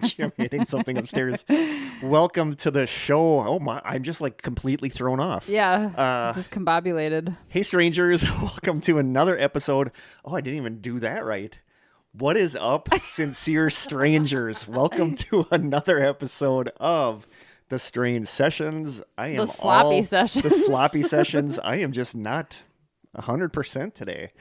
Jim hitting something upstairs. Welcome to the show. Oh my, I'm just like completely thrown off. Yeah, discombobulated. Hey strangers, welcome to another episode. Oh, I didn't even do that right. What is up, sincere strangers? Welcome to another episode of The Strange Sessions. The sloppy sessions. I am just not 100% today.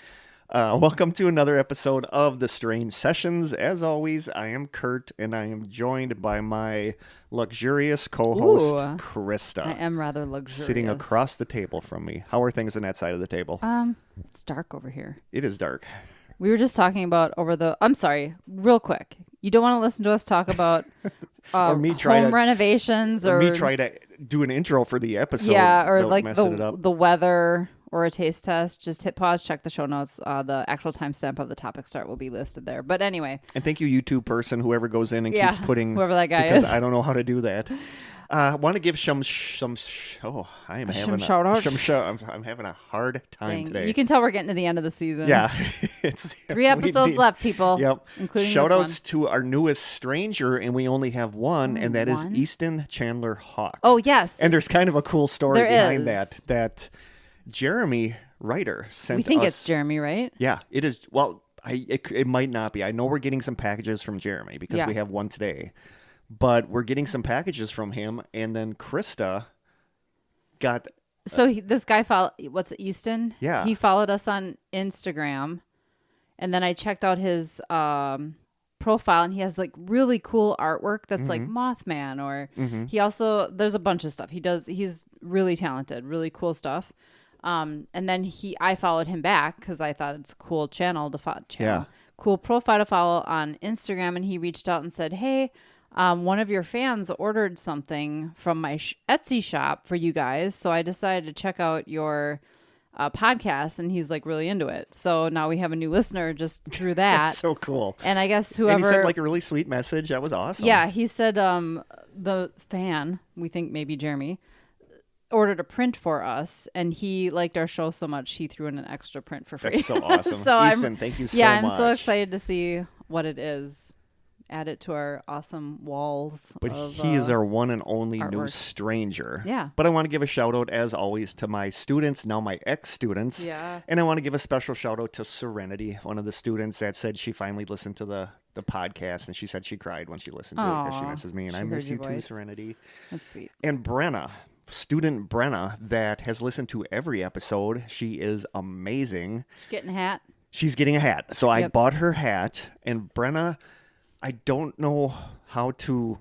Welcome to another episode of The Strange Sessions. As always, I am Kurt, and I am joined by my luxurious co-host, Krista. I am rather luxurious. Sitting across the table from me. How are things on that side of the table? It's dark over here. It is dark. We were just talking about I'm sorry, real quick. You don't want to listen to us talk about home renovations or me try to do an intro for the episode. Yeah, or like the weather. Or a taste test, just hit pause, check the show notes. The actual timestamp of the topic start will be listed there. But anyway. And thank you, YouTube person, whoever goes in and keeps putting... whoever that guy because is. I don't know how to do that. Want to give I'm having a hard time today. You can tell we're getting to the end of the season. Yeah. It's 3 episodes left, people. Yep. Including Shout-outs to our newest stranger, and we only have one, and that is Easton Chandler Hawk. Oh, yes. And there's kind of a cool story behind that Jeremy Ryder sent us. We think it's Jeremy, right? Yeah, it is. Well, it might not be. I know we're getting some packages from Jeremy because we have one today. But we're getting some packages from him, and then Krista got... So this guy followed... What's it, Easton? Yeah. He followed us on Instagram, and then I checked out his profile, and he has like really cool artwork that's like Mothman, or he also... There's a bunch of stuff. He's really talented, really cool stuff. And then I followed him back because I thought it's a cool channel to follow. Cool profile to follow on Instagram, and he reached out and said, hey... one of your fans ordered something from my Etsy shop for you guys, so I decided to check out your podcast, and he's like really into it. So now we have a new listener just through that. That's so cool. And I guess whoever... And he sent like a really sweet message. That was awesome. Yeah, he said the fan, we think maybe Jeremy, ordered a print for us, and he liked our show so much he threw in an extra print for free. That's so awesome. So Easton, thank you so much. Yeah, I'm so excited to see what it is. Add it to our awesome walls. But he is our one and only artwork. New stranger. Yeah. But I want to give a shout out, as always, to my students, now my ex-students. Yeah. And I want to give a special shout out to Serenity, one of the students that said she finally listened to the podcast, and she said she cried when she listened to it because she misses me. And I miss you too, Serenity. That's sweet. And Brenna, student Brenna, that has listened to every episode. She is amazing. She's getting a hat. She's getting a hat. So I bought her hat, and Brenna... I don't know how to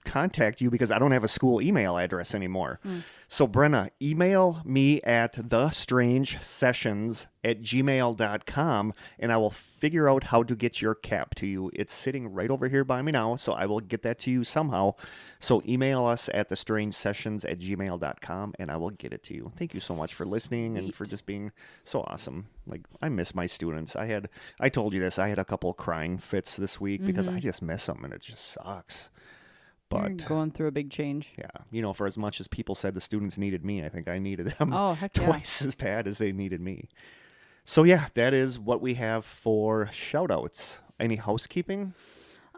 contact you because I don't have a school email address anymore. So Brenna, email me at thestrangesessions@gmail.com, and I will figure out how to get your cap to you. It's sitting right over here by me now, so I will get that to you somehow. So email us at thestrangesessions@gmail.com, and I will get it to you. Thank you so much for listening and for just being so awesome. Like, I miss my students. I told you this, I had a couple crying fits this week because I just miss them, and it just sucks. But you're going through a big change. Yeah. You know, for as much as people said the students needed me, I think I needed them twice as bad as they needed me. So, yeah, that is what we have for shout-outs. Any housekeeping?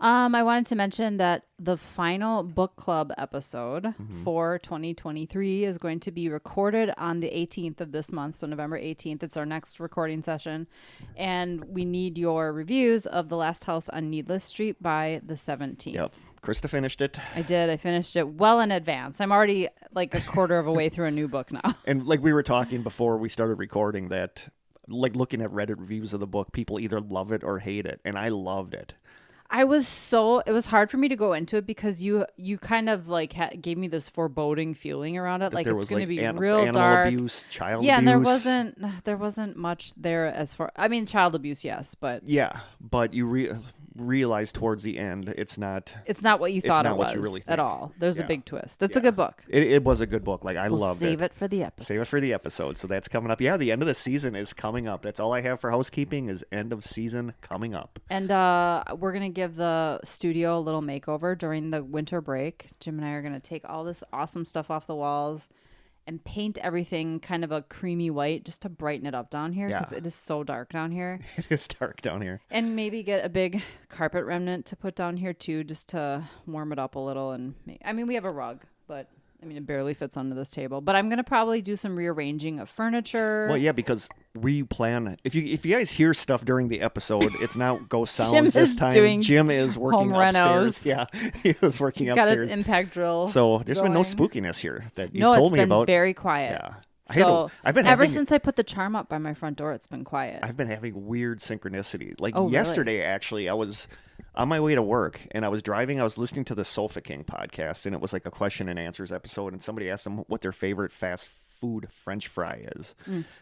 I wanted to mention that the final book club episode for 2023 is going to be recorded on the 18th of this month, so November 18th. It's our next recording session, and we need your reviews of The Last House on Needless Street by the 17th. Yep. Krista finished it. I did. I finished it well in advance. I'm already like a quarter of a way through a new book now. And like we were talking before we started recording that, like looking at Reddit reviews of the book, people either love it or hate it, and I loved it. It was hard for me to go into it because you kind of like gave me this foreboding feeling around it. Like it's going to be real dark. Animal abuse, child abuse. Yeah, and there wasn't much there as far. I mean, child abuse, yes, but yeah, but realize towards the end it's not what you thought it was what you really at think. all. There's a Yeah. big twist. It's a good book. It was a good book. Like, I We'll loved it. save it for the episode. Save it for the episode. So that's coming up. Yeah, the end of the season is coming up. That's all I have for housekeeping is end of season coming up. And we're going to give the studio a little makeover during the winter break. Jim and I are going to take all this awesome stuff off the walls and paint everything kind of a creamy white just to brighten it up down here because it is so dark down here. It is dark down here. And maybe get a big carpet remnant to put down here too just to warm it up a little. And I mean, we have a rug, but I mean, it barely fits under this table. But I'm going to probably do some rearranging of furniture. Well, yeah, because we plan. If you guys hear stuff during the episode, it's not ghost sounds Jim this is time. doing Jim is working home upstairs. renos. Yeah, he was working He's got upstairs. his impact drill. So there's been no going. spookiness here that you've No, told it's me been about. very quiet. Yeah. So I've been ever having, since I put the charm up by my front door, it's been quiet. I've been having weird synchronicity. Like Oh, really? yesterday, actually, I was on my way to work and I was driving. I was listening to the Sofa King podcast, and it was like a question and answers episode. And somebody asked them what their favorite fast food French fry is.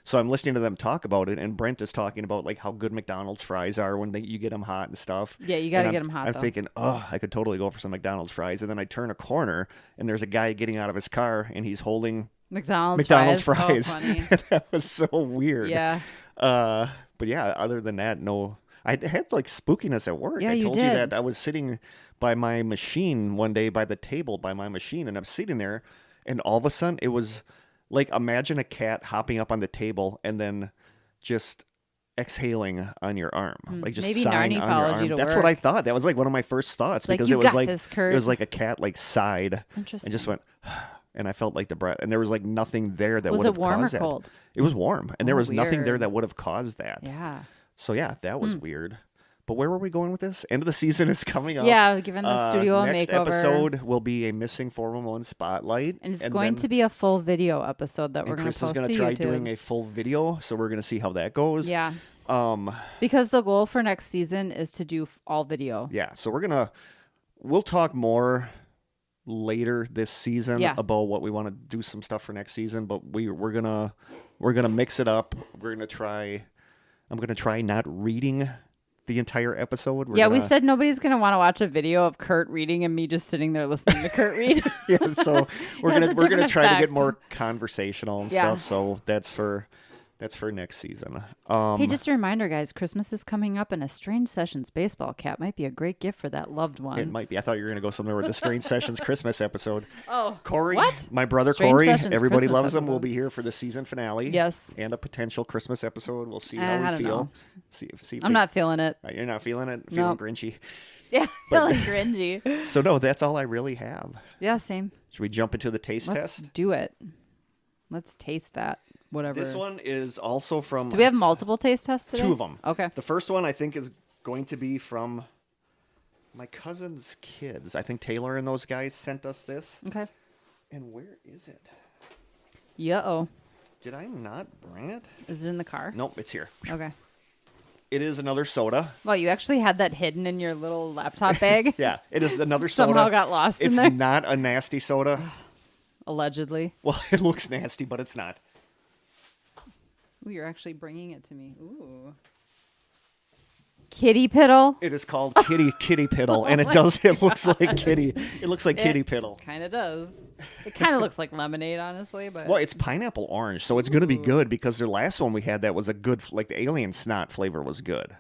So I'm listening to them talk about it, and Brent is talking about like how good McDonald's fries are when you get them hot and stuff. Yeah, you got to And get them hot. I'm though. thinking, oh, I could totally go for some McDonald's fries. And then I turn a corner, and there's a guy getting out of his car, and he's holding McDonald's fries. Oh, funny. That was so weird. Yeah. But yeah, other than that, no. I had like spookiness at work. Yeah, I you told did. you that I was sitting by my machine one day by the table by my machine, and I'm sitting there, and all of a sudden it was like, imagine a cat hopping up on the table and then just exhaling on your arm, like just Maybe sighing Narnie on your followed arm. you to That's work. what I thought. That was like one of my first thoughts, Like, because "You it was got like this, Kurt." it was like a cat like sighed Interesting. and just went. And I felt like the breath, and there was like nothing there that Was would it have warm or caused that. cold? It was warm, and there Oh, was nothing there weird. that would have caused that. Yeah. So yeah, that was weird. But where were we going with this? End of the season is coming up. Yeah, giving the studio a next makeover. episode will be a missing 411 spotlight, And it's going to be a full video episode that we're going to Chris post is to going to try YouTube. doing a full video, so we're going to see how that goes. Yeah. Because the goal for next season is to do all video. Yeah, so we'll talk more later this season about what we want to do, some stuff for next season, but we're gonna mix it up. I'm gonna try not reading the entire episode. We said nobody's going to want to watch a video of Kurt reading and me just sitting there listening to Kurt read. Yeah, so we're Has a gonna different try to get effect. more conversational and stuff. So that's for next season. Hey, just a reminder, guys, Christmas is coming up, and a Strange Sessions baseball cap might be a great gift for that loved one. It might be. I thought you were going to go somewhere with the Strange Sessions Christmas episode. Oh, Corey, what? my brother Strange Corey, Sessions everybody Christmas loves him, will episode. be here for the season finale. Yes. And a potential Christmas episode. We'll see I how we don't feel. know. See if I'm not feeling it. You're not feeling it? Feeling Nope. grinchy? Yeah, feeling cringy. So, no, that's all I really have. Yeah, same. Should we jump into the taste Let's test? do it. Let's taste that. Whatever. This one is also from... Do we have multiple taste tests today? 2 of them. Okay. The first one, I think, is going to be from my cousin's kids. I think Taylor and those guys sent us this. Okay. And where is it? Yeah-oh. Did I not bring it? Is it in the car? Nope, it's here. Okay. It is another soda. Well, you actually had that hidden in your little laptop bag? Yeah, it is another soda. Somehow got lost in It's there? not a nasty soda. Allegedly. Well, it looks nasty, but it's not. Ooh, you're actually bringing it to me. Ooh. Kitty Piddle? It is called Kitty Piddle, and it looks like kitty. It looks like Kitty Piddle. Kind of does. It kind of looks like lemonade, honestly, but Well, it's pineapple orange, so it's going to be good because the last one we had that was a good, like the alien snot flavor was good.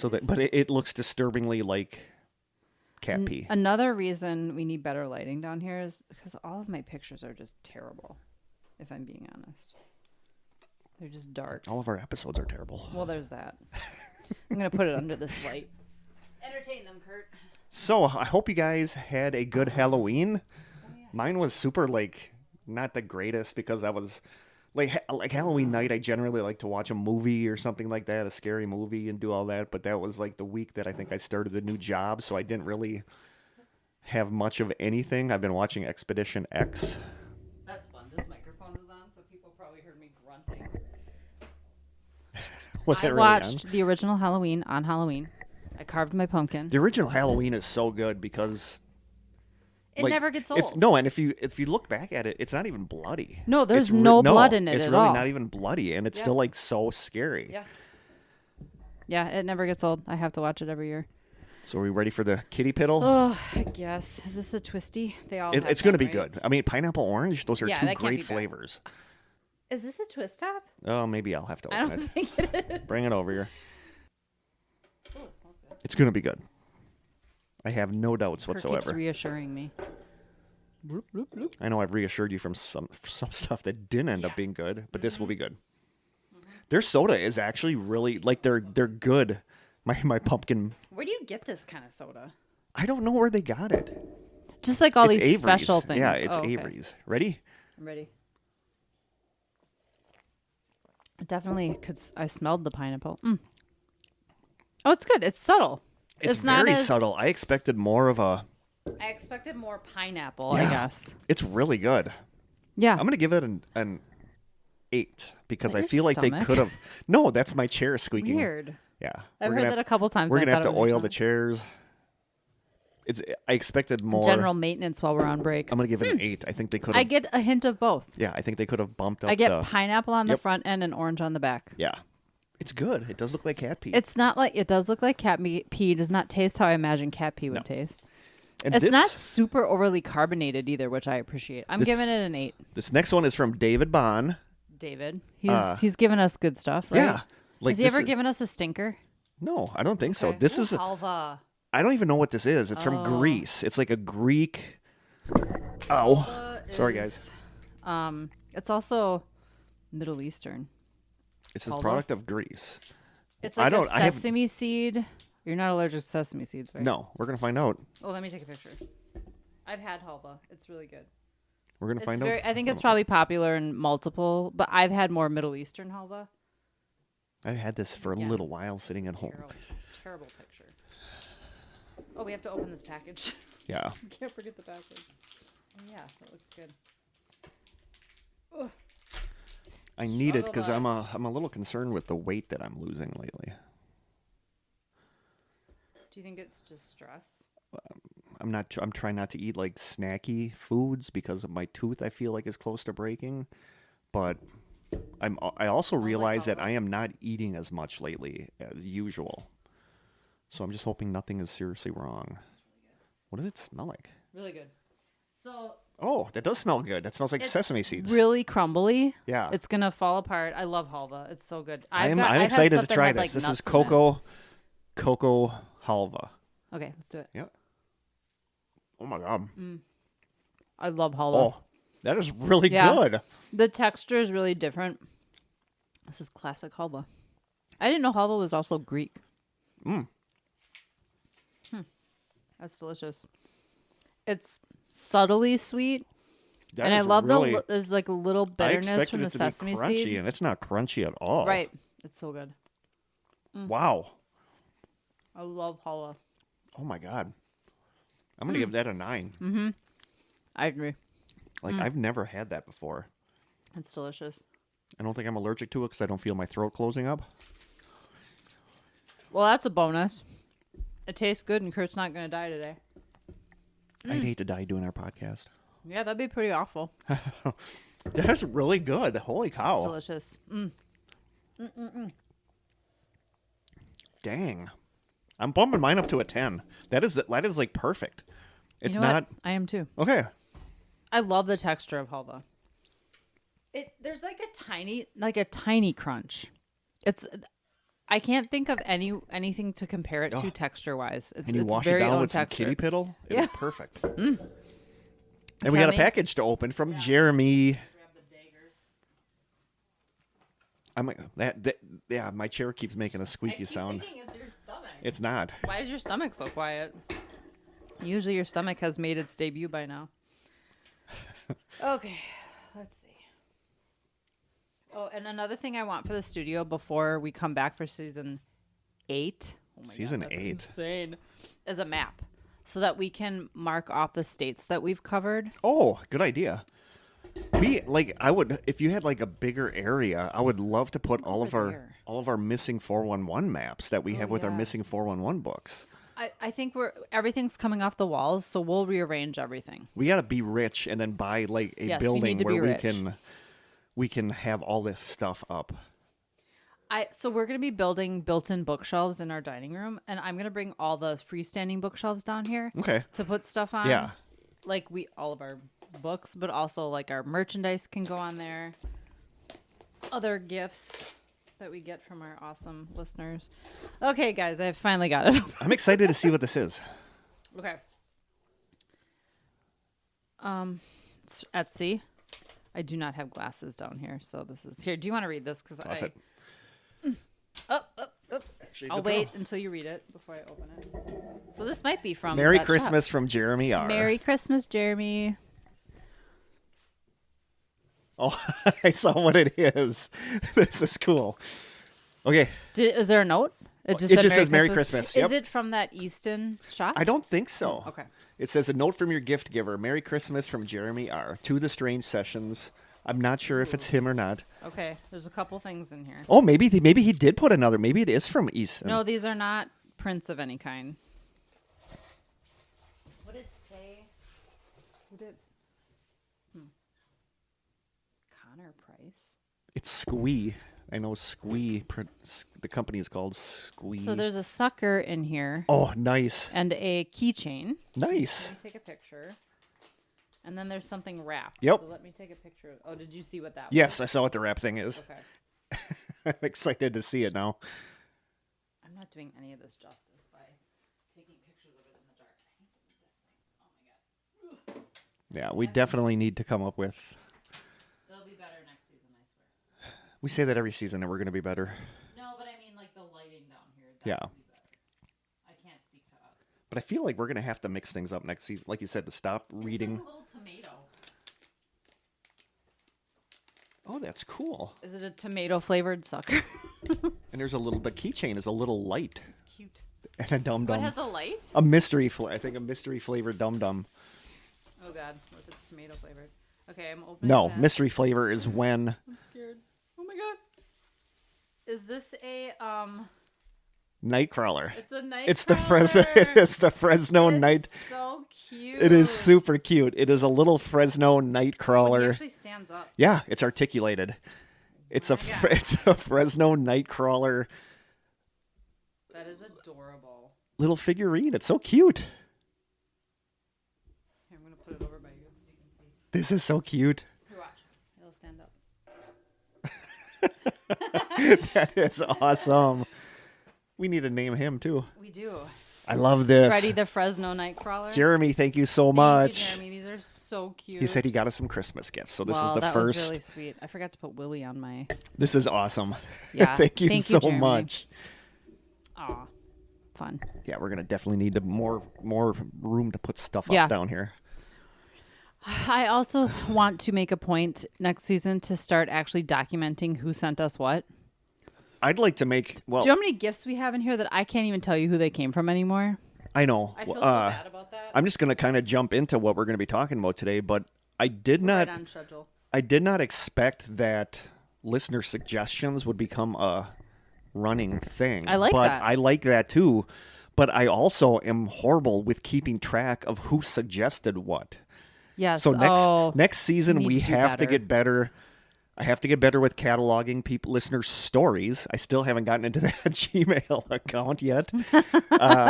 But it looks disturbingly like cat pee. another reason we need better lighting down here is because all of my pictures are just terrible, if I'm being honest. They're just dark. All of our episodes are terrible. Well, there's that. I'm going to put it under this light. Entertain them, Kurt. So I hope you guys had a good Halloween. Mine was super not the greatest because I was like Halloween night. I generally like to watch a movie or something like that, a scary movie, and do all that. But that was like the week that I think I started a new job, so I didn't really have much of anything. I've been watching Expedition X. That's fun. This microphone is on, so people probably heard me grunting. Was it I really watched on? the original Halloween on Halloween. I carved my pumpkin. The original Halloween is so good because It never gets old. And if you look back at it, it's not even bloody. No, there's It's no blood in it It's at really all. not even bloody, and it's still like so scary. Yeah. Yeah, it never gets old. I have to watch it every year. So are we ready for the kitty piddle? Oh, I guess. Is this a twisty? They all. It's going to be right? good. I mean, pineapple orange. Those are Yeah, two that can't be great bad. flavors. Is this a twist top? Oh, maybe I'll have to I open don't it. think it is. Bring it over here. Oh, it smells good. It's going to be good. I have no doubts Keeps whatsoever. reassuring me. I know I've reassured you from some stuff that didn't end up being good, but this will be good. Their soda is actually really like they're good. My pumpkin. Where do you get this kind of soda? I don't know where they got it. Just like all It's these Avery's. special things. Yeah, it's Oh, okay. Avery's. Ready? I'm ready. Definitely, I smelled the pineapple. Oh, it's good. It's subtle. It's not very as- subtle. I expected more of a. I expected more pineapple, Yeah. I guess. It's really good. Yeah. I'm gonna give it an 8 because Is that I your feel like they stomach? could have. No, that's my chair squeaking. Weird. Yeah, I've We're heard gonna that have- a couple times. We're and gonna I have thought to it was your oil the stomach. chairs. I expected more. General maintenance while we're on break. I'm gonna give it an 8. I think they could I have. get a hint of both. Yeah, I think they could have bumped up. I get the, pineapple on the Yep. front end and orange on the back. Yeah, it's good. It does look like cat pee. It's not like it does look like cat pee. Does not taste how I imagine cat pee would taste. and It's this, not super overly carbonated either, which I appreciate. I'm This- giving it an 8. This next one is from David Bond. David, he's given us good stuff, right? Yeah, like Has he this ever is- given us a stinker? No, I don't think so. Okay. This Ooh, is. halva. I don't even know what this is. It's from Greece. It's like a Greek. Oh, sorry guys. It's also Middle Eastern. It says halva? product of Greece. It's I like don't- a I have- sesame seed. You're not allergic to sesame seeds, right? No, we're gonna find out. Oh, let me take a picture. I've had halva. It's really good. We're gonna It's find very, out. I think it's probably popular in multiple, but I've had more Middle Eastern halva. I've had this for a Yeah. little while sitting at home. Terrible picture. Oh, we have to open this package. Yeah. Can't forget the package. Oh, yeah, that looks good. I need it Struggle because bug. I'm a little concerned with the weight that I'm losing lately. Do you think it's just stress? I'm trying not to eat like snacky foods because of my tooth. I feel like is close to breaking, but I also realize that I am not eating as much lately as usual. So I'm just hoping nothing is seriously wrong. What does it smell like? Really good. So Oh, that does smell good. That smells like it's sesame seeds. really crumbly. Yeah. It's gonna fall apart. I love halva. It's so good. I'm I've had excited stuff to that try had, this. like, This is nuts in it. cocoa halva. Okay, let's do it. Yep. Oh my god. I love halva. Oh, that is really Yeah. good. The texture is really different. This is classic halva. I didn't know halva was also Greek. That's delicious. It's subtly sweet, That and I is love really, there's like a little I bitterness expected from the it to sesame be crunchy, seeds. and it's not crunchy at all. Right. It's so good. Wow. I love halva. Oh my god. I'm gonna give that a 9. I agree. Like I've never had that before. It's delicious. I don't think I'm allergic to it because I don't feel my throat closing up. Well, that's a bonus. It tastes good, and Kurt's not going to die today. I'd hate to die doing our podcast. Yeah, that'd be pretty awful. That's really good. Holy It's cow. delicious. Dang. I'm bumping mine up to a 10. That is like perfect. It's You know not what? I am too. okay. I love the texture of halva. There's like a tiny crunch. I can't think of anything to compare it to texture wise. And you it's wash it very down own with some texture. kitty piddle. Yeah. It's perfect. And we got a Kemi? package to open from Jeremy. I'm like yeah, my chair keeps making a squeaky sound. It's your stomach. It's not. Why is your stomach so quiet? Usually your stomach has made its debut by now. Okay, let's see. Oh, and another thing I want for the studio before we come back for season 8. Oh my Season God, that's 8. insane. Is a map so that we can mark off the states that we've covered. Oh, good idea. I would if you had like a bigger area, I would love to put all of our missing 411 maps that we have with our yeah. missing 411 books. I think everything's coming off the walls, so we'll rearrange everything. We got to be rich and then buy like a Yes, we building need to be where rich. we can have all this stuff up. So we're going to be building built-in bookshelves in our dining room, and I'm going to bring all the freestanding bookshelves down here. Okay. To put stuff on. Yeah. Like all of our books, but also like our merchandise can go on there. Other gifts that we get from our awesome listeners. Okay, guys, I finally got it. I'm excited to see what this is. Okay. It's Etsy. I do not have glasses down here, so this is here. Do you want to read this? Because I'll wait until you read it before I open it. So this might be from Merry Christmas from Jeremy R. Merry Christmas, Jeremy. Oh, I saw what it is. This is cool. Okay. Is there a note? It just says Merry Christmas. Yep. Is it from that Easton shop? I don't think so. Okay. It says a note from your gift giver. Merry Christmas from Jeremy R. To the Strange Sessions. I'm not sure if it's him or not. Okay. There's a couple things in here. Oh, maybe he did put another. Maybe it is from Easton. No, these are not prints of any kind. What did it say? Who did? Connor Price. It's Squee. I know Squee. The company is called Squee. So there's a sucker in here. Oh, nice. And a keychain. Nice. Let me take a picture. And then there's something wrapped. Yep. So let me take a picture. Oh, did you see what that was? Yes, I saw what the wrap thing is. Okay. I'm excited to see it now. I'm not doing any of this justice by taking pictures of it in the dark. I hate to do this thing. Oh my god. Yeah, we definitely need to come up with... They'll be better next season, I swear. We say that every season that we're going to be better. No, but I mean like the lighting down here. Yeah. Will be better. I can't speak to us. But I feel like we're going to have to mix things up next season. Like you said, to stop reading. It's like a little tomato. Oh, that's cool. Is it a tomato flavored sucker? And there's the keychain is a little light. It's cute. And a dum-dum. What has a light? A mystery flavored dum-dum. Oh god, what if it's tomato flavored? Okay, I'm opening No, that. mystery flavor is when... I'm scared. Oh my god. Is this a Nightcrawler. It's a Nightcrawler. It's the Fresno. It is the Fresno Night. So cute. It is super cute. It is a little Fresno Nightcrawler. He actually stands up. Yeah, it's articulated. It's it's a Fresno Nightcrawler. That is adorable. Little figurine. It's so cute. Here, I'm gonna put it over by you so you can see. This is so cute. Here, watch. It'll stand up. That is awesome. We need to name him too. We do. I love this. Freddie the Fresno Nightcrawler. Jeremy, thank you so much. Thank you, Jeremy. These are so cute. He said he got us some Christmas gifts. So this is the that first. was really sweet. I forgot to put Willie on my. This is awesome. Yeah. Thank you so Jeremy. much. Aw, fun. Yeah, we're gonna definitely need more room to put stuff Yeah. up down here. I also want to make a point next season to start actually documenting who sent us what. I'd like to make Do you know how many gifts we have in here that I can't even tell you who they came from anymore? I know. I feel so bad about that. I'm just gonna kind of jump into what we're gonna be talking about today, but I did Right not. on schedule. I did not expect that listener suggestions would become a running thing. I like but that. I like that too. But I also am horrible with keeping track of who suggested what. Yes. So next season need we to do have to better. get better. I have to get better with cataloging listeners' stories. I still haven't gotten into that Gmail account yet,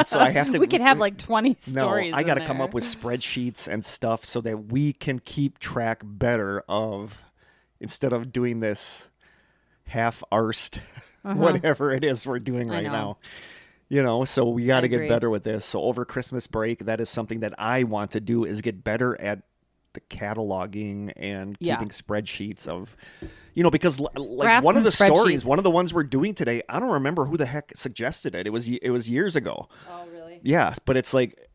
so I have to. We could have like 20 stories. No, I got to in come there. up with spreadsheets and stuff so that we can keep track better of, instead of doing this half-arsed whatever it is we're doing right know. now. So we got to get agree. better with this. So over Christmas break, that is something that I want to do, is get better at the cataloging and keeping spreadsheets of, because like Graphs one of and the stories, spreadsheets. one of the ones we're doing today, I don't remember who the heck suggested it. It was years ago. Oh, really? Yeah, but it's like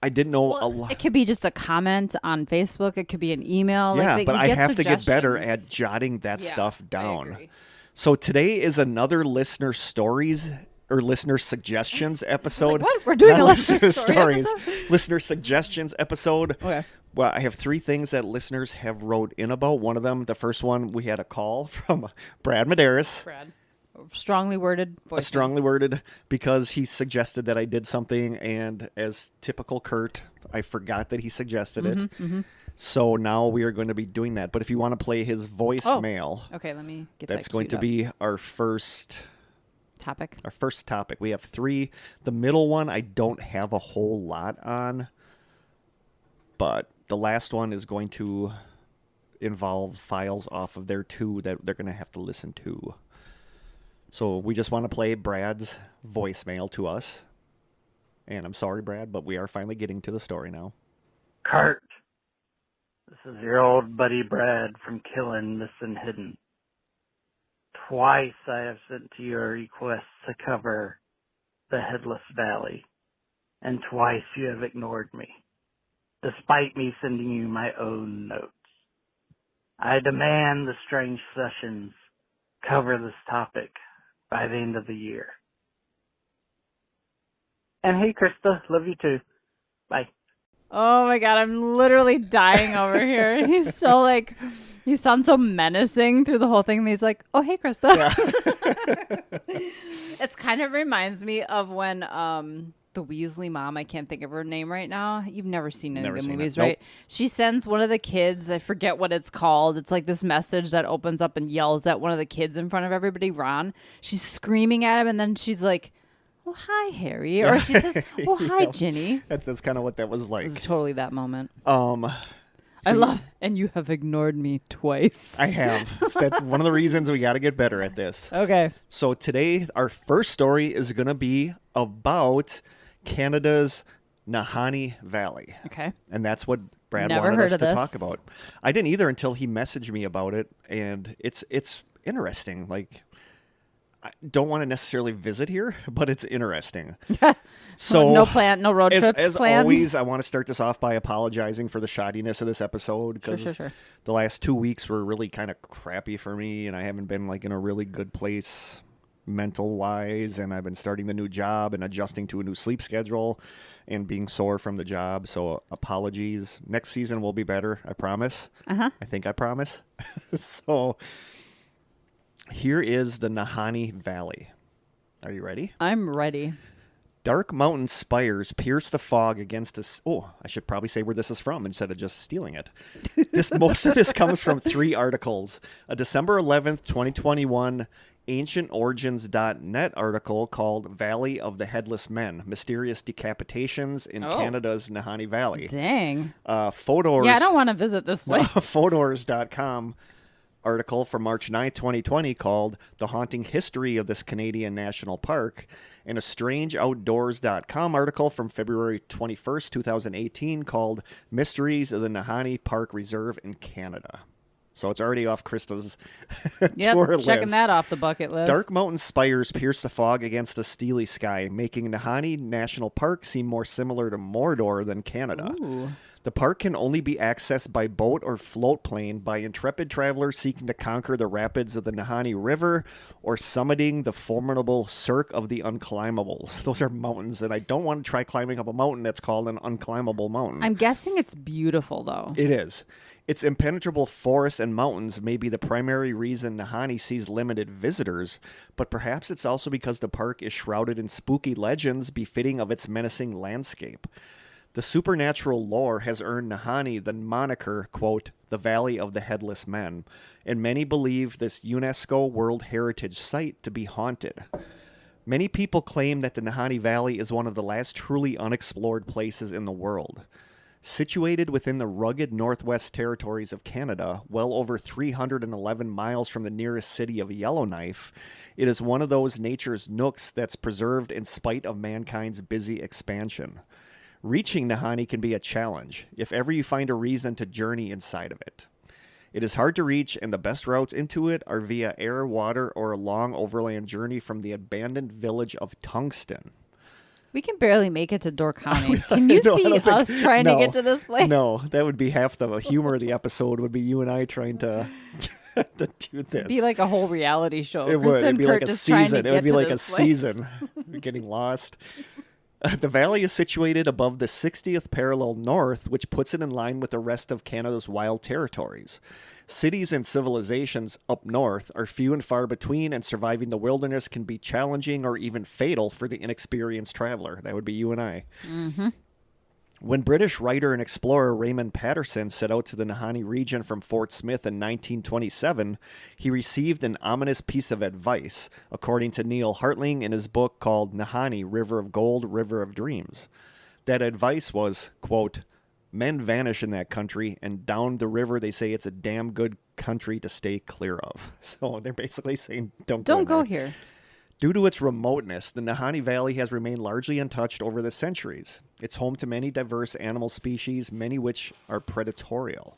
I didn't know a Well, lot. it could be just a comment on Facebook. It could be an email. Yeah, like, but you I get have to get better suggestions. at jotting that Yeah, stuff I down. agree. So today is another listener stories or listener suggestions episode. what? We're doing Not a listener stories, story listener suggestions episode. Okay. Well, I have 3 things that listeners have wrote in about. One of them, the first one, we had a call from Brad Medeiros. Brad. Strongly worded voice. Strongly worded, because he suggested that I did something, and as typical Kurt, I forgot that he suggested it. So now we are going to be doing that. But if you want to play his voicemail, Okay, let me get that's that going queued to up. be our first Topic. We have 3. The middle one I don't have a whole lot on, but the last one is going to involve files off of there too that they're going to have to listen to. So we just want to play Brad's voicemail to us. And I'm sorry, Brad, but we are finally getting to the story now. Kurt, this is your old buddy Brad from Killing, Missing, Hidden. Twice I have sent to your request to cover the Headless Valley, and twice you have ignored me, despite me sending you my own notes. I demand the Strange Sessions cover this topic by the end of the year. And hey, Krista, love you too. Bye. Oh my God, I'm literally dying over here. He's so like, he sounds so menacing through the whole thing. And he's like, oh, hey, Krista. Yeah. It's kind of reminds me of when the Weasley mom, I can't think of her name right now. You've never seen any of the movies, right? Nope. She sends one of the kids, I forget what it's called. It's like this message that opens up and yells at one of the kids in front of everybody, Ron. She's screaming at him, and then she's like, well, hi, Harry. Or she says, well, hi, Ginny. That's kind of what that was like. It was totally that moment. So I love, and you have ignored me twice. I have. So that's one of the reasons we got to get better at this. Okay. So today, our first story is going to be about Canada's Nahanni Valley. Okay. And that's what Brad Never wanted heard us of to this. talk about. I didn't either until he messaged me about it, and it's interesting. Like, I don't want to necessarily visit here, but it's interesting. So no road trips as planned. always, I want to start this off by apologizing for the shoddiness of this episode because Sure. the last 2 weeks were really kind of crappy for me, and I haven't been like in a really good place mental wise, and I've been starting the new job and adjusting to a new sleep schedule and being sore from the job. So apologies. Next season will be better. I promise. I think I promise. So here is the Nahanni Valley. Are you ready? I'm ready. Dark mountain spires pierce the fog against us. Oh, I should probably say where this is from instead of just stealing it. Most of this comes from 3 articles. A December 11th, 2021 ancientorigins.net article called Valley of the Headless Men, Mysterious Decapitations in Canada's Nahanni Valley. Dang. Photos. Yeah, I don't want to visit this place. Photos.com article from March 9th, 2020 called The Haunting History of this Canadian National Park, and a strangeoutdoors.com article from February 21st, 2018 called Mysteries of the Nahanni Park Reserve in Canada. So it's already off Krista's tour list. Checking that off the bucket list. Dark mountain spires pierce the fog against a steely sky, making Nahanni National Park seem more similar to Mordor than Canada. Ooh. The park can only be accessed by boat or float plane by intrepid travelers seeking to conquer the rapids of the Nahanni River or summiting the formidable Cirque of the Unclimbables. Those are mountains, and I don't want to try climbing up a mountain that's called an unclimbable mountain. I'm guessing it's beautiful, though. It is. Its impenetrable forests and mountains may be the primary reason Nahanni sees limited visitors, but perhaps it's also because the park is shrouded in spooky legends befitting of its menacing landscape. The supernatural lore has earned Nahanni the moniker, quote, the Valley of the Headless Men, and many believe this UNESCO World Heritage Site to be haunted. Many people claim that the Nahanni Valley is one of the last truly unexplored places in the world. Situated within the rugged Northwest Territories of Canada, well over 311 miles from the nearest city of Yellowknife, it is one of those nature's nooks that's preserved in spite of mankind's busy expansion. Reaching Nahanni can be a challenge, if ever you find a reason to journey inside of it. It is hard to reach, and the best routes into it are via air, water, or a long overland journey from the abandoned village of Tungsten. We can barely make it to Door County. Can you see us trying to get to this place? No, that would be half the humor of the episode would be you and I trying to do this. It'd be like a whole reality show. It would. It'd be like a season. It would be like a place. season. Getting lost. The valley is situated above the 60th parallel north, which puts it in line with the rest of Canada's wild territories. Cities and civilizations up north are few and far between, and surviving the wilderness can be challenging or even fatal for the inexperienced traveler. That would be you and I. Mm-hmm. When British writer and explorer Raymond Patterson set out to the Nahanni region from Fort Smith in 1927, he received an ominous piece of advice, according to Neil Hartling in his book called Nahanni, River of Gold, River of Dreams. That advice was, quote, "Men vanish in that country, and down the river they say it's a damn good country to stay clear of." So they're basically saying, don't go there. here. Due to its remoteness, the Nahanni Valley has remained largely untouched over the centuries. It's home to many diverse animal species, many which are predatorial.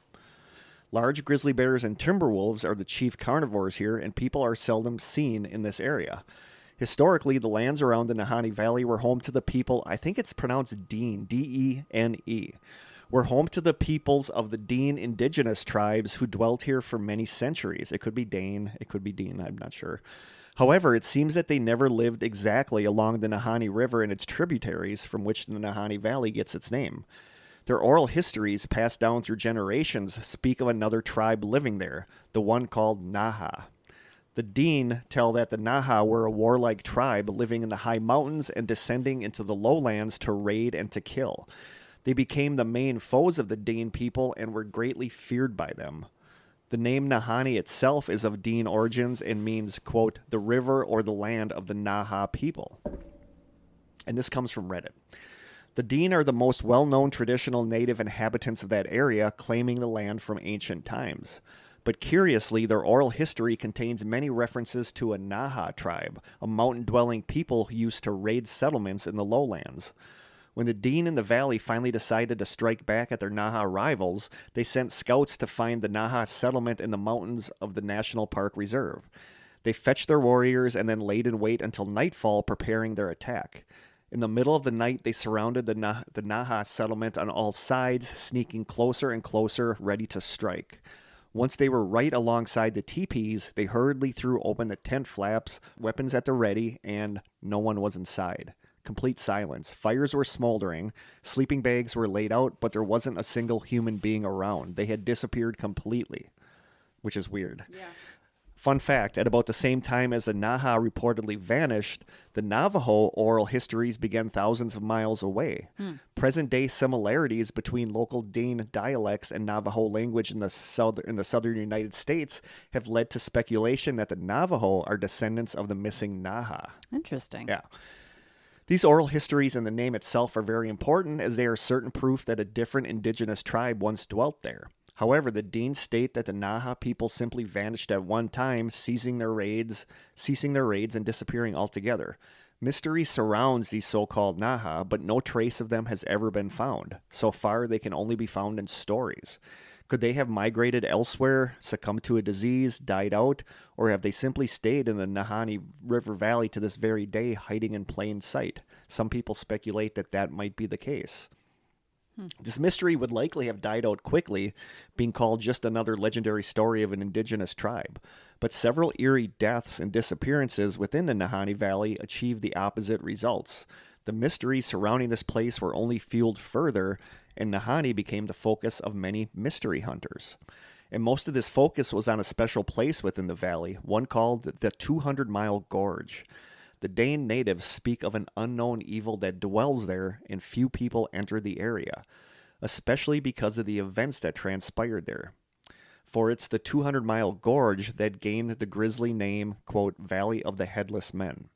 Large grizzly bears and timber wolves are the chief carnivores here, and people are seldom seen in this area. Historically, the lands around the Nahanni Valley were home to the people, I think it's pronounced Dene, D-E-N-E, were home to the peoples of the Dene indigenous tribes who dwelt here for many centuries. It could be Dane, it could be Dene, I'm not sure. However, it seems that they never lived exactly along the Nahanni River and its tributaries, from which the Nahanni Valley gets its name. Their oral histories, passed down through generations, speak of another tribe living there, the one called Naha. The Dene tell that the Naha were a warlike tribe living in the high mountains and descending into the lowlands to raid and to kill. They became the main foes of the Dene people and were greatly feared by them. The name Nahanni itself is of Dene origins and means, quote, "the river or the land of the Naha people." And this comes from Reddit. The Dene are the most well-known traditional native inhabitants of that area, claiming the land from ancient times. But curiously, their oral history contains many references to a Naha tribe, a mountain-dwelling people who used to raid settlements in the lowlands. When the Dene in the valley finally decided to strike back at their Naha rivals, they sent scouts to find the Naha settlement in the mountains of the National Park Reserve. They fetched their warriors and then laid in wait until nightfall, preparing their attack. In the middle of the night, they surrounded the Naha settlement on all sides, sneaking closer and closer, ready to strike. Once they were right alongside the teepees, they hurriedly threw open the tent flaps, weapons at the ready, and no one was inside. Complete silence. Fires were smoldering. Sleeping bags were laid out, but there wasn't a single human being around. They had disappeared completely, which is weird. Yeah. Fun fact, at about the same time as the Naha reportedly vanished, the Navajo oral histories began thousands of miles away. Present-day similarities between local Dane dialects and Navajo language in the southern United States have led to speculation that the Navajo are descendants of the missing Naha. Interesting. Yeah. These oral histories and the name itself are very important, as they are certain proof that a different indigenous tribe once dwelt there. However, the Dene state that the Naha people simply vanished at one time, ceasing their raids and disappearing altogether. Mystery surrounds these so-called Naha, but no trace of them has ever been found. So far, they can only be found in stories. Could they have migrated elsewhere, succumbed to a disease, died out, or have they simply stayed in the Nahanni River Valley to this very day, hiding in plain sight? Some people speculate that that might be the case. This mystery would likely have died out quickly, being called just another legendary story of an indigenous tribe. But several eerie deaths and disappearances within the Nahanni Valley achieved the opposite results. The mysteries surrounding this place were only fueled further, and Nahanni became the focus of many mystery hunters. And most of this focus was on a special place within the valley, one called the 200-Mile Gorge. The Dane natives speak of an unknown evil that dwells there, and few people enter the area, especially because of the events that transpired there. For it's the 200-Mile Gorge that gained the grisly name, quote, Valley of the Headless Men.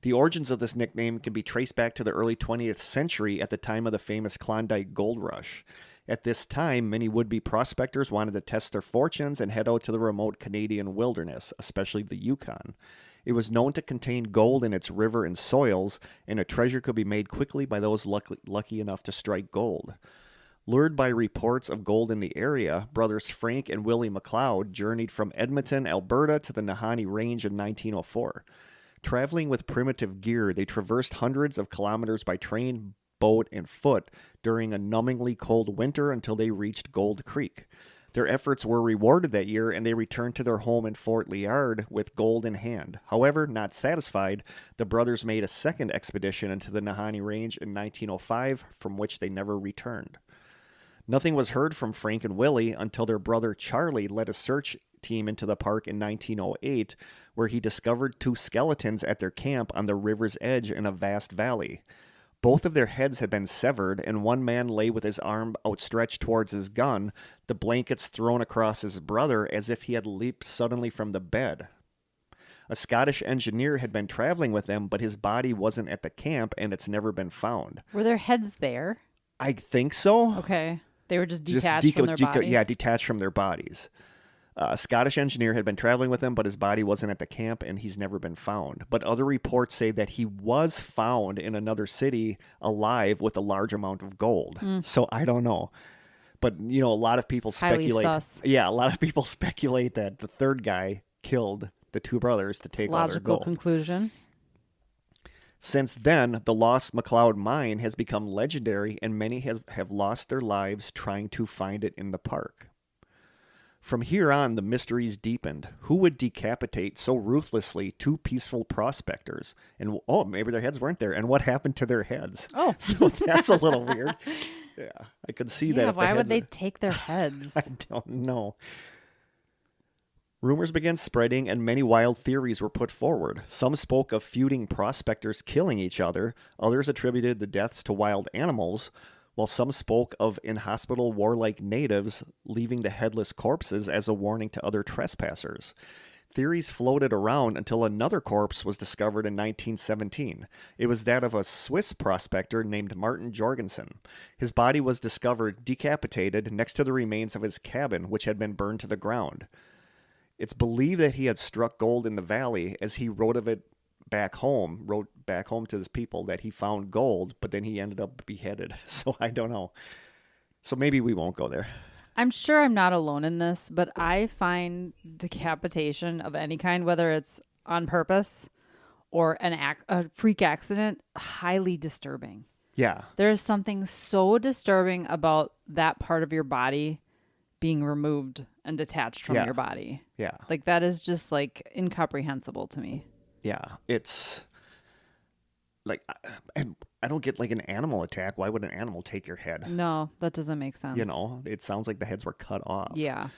The origins of this nickname can be traced back to the early 20th century at the time of the famous Klondike Gold Rush. At this time, many would-be prospectors wanted to test their fortunes and head out to the remote Canadian wilderness, especially the Yukon. It was known to contain gold in its river and soils, and a treasure could be made quickly by those lucky enough to strike gold. Lured by reports of gold in the area, brothers Frank and Willie McLeod journeyed from Edmonton, Alberta to the Nahanni Range in 1904. Traveling with primitive gear, they traversed hundreds of kilometers by train, boat, and foot during a numbingly cold winter until they reached Gold Creek. Their efforts were rewarded that year, and they returned to their home in Fort Liard with gold in hand. However, not satisfied, the brothers made a second expedition into the Nahanni Range in 1905, from which they never returned. Nothing was heard from Frank and Willie until their brother Charlie led a search team into the park in 1908, where he discovered two skeletons at their camp on the river's edge in a vast valley. Both of their heads had been severed, and one man lay with his arm outstretched towards his gun, the blankets thrown across his brother as if he had leaped suddenly from the bed. A Scottish engineer had been traveling with them, but his body wasn't at the camp, and it's never been found. Were their heads there? I think so. Okay. They were just detached from their bodies? Yeah, detached from their bodies. A Scottish engineer had been traveling with him, but his body wasn't at the camp, and he's never been found. But other reports say that he was found in another city alive with a large amount of gold. So I don't know. But, a lot of people speculate. Highly sus. Yeah, a lot of people speculate that the third guy killed the two brothers to take all their Logical gold. conclusion. Since then, the Lost McLeod mine has become legendary, and many have lost their lives trying to find it in the park. From here on, the mysteries deepened. Who would decapitate so ruthlessly two peaceful prospectors? And maybe their heads weren't there. And what happened to their heads? Oh. So that's a little weird. Yeah, I could see that. Yeah, If why the would heads they take their heads? I don't know. Rumors began spreading, and many wild theories were put forward. Some spoke of feuding prospectors killing each other. Others attributed the deaths to wild animals, while some spoke of inhospitable warlike natives leaving the headless corpses as a warning to other trespassers. Theories floated around until another corpse was discovered in 1917. It was that of a Swiss prospector named Martin Jorgensen. His body was discovered decapitated next to the remains of his cabin, which had been burned to the ground. It's believed that he had struck gold in the valley as he wrote back home to his people that he found gold, but then he ended up beheaded. So I don't know. So maybe we won't go there. I'm sure I'm not alone in this, but I find decapitation of any kind, whether it's on purpose or a freak accident, highly disturbing. Yeah. There is something so disturbing about that part of your body being removed and detached from your body. Yeah. Like that is just like incomprehensible to me. Yeah. It's like, I don't get like an animal attack. Why would an animal take your head? No, that doesn't make sense. It sounds like the heads were cut off. Yeah.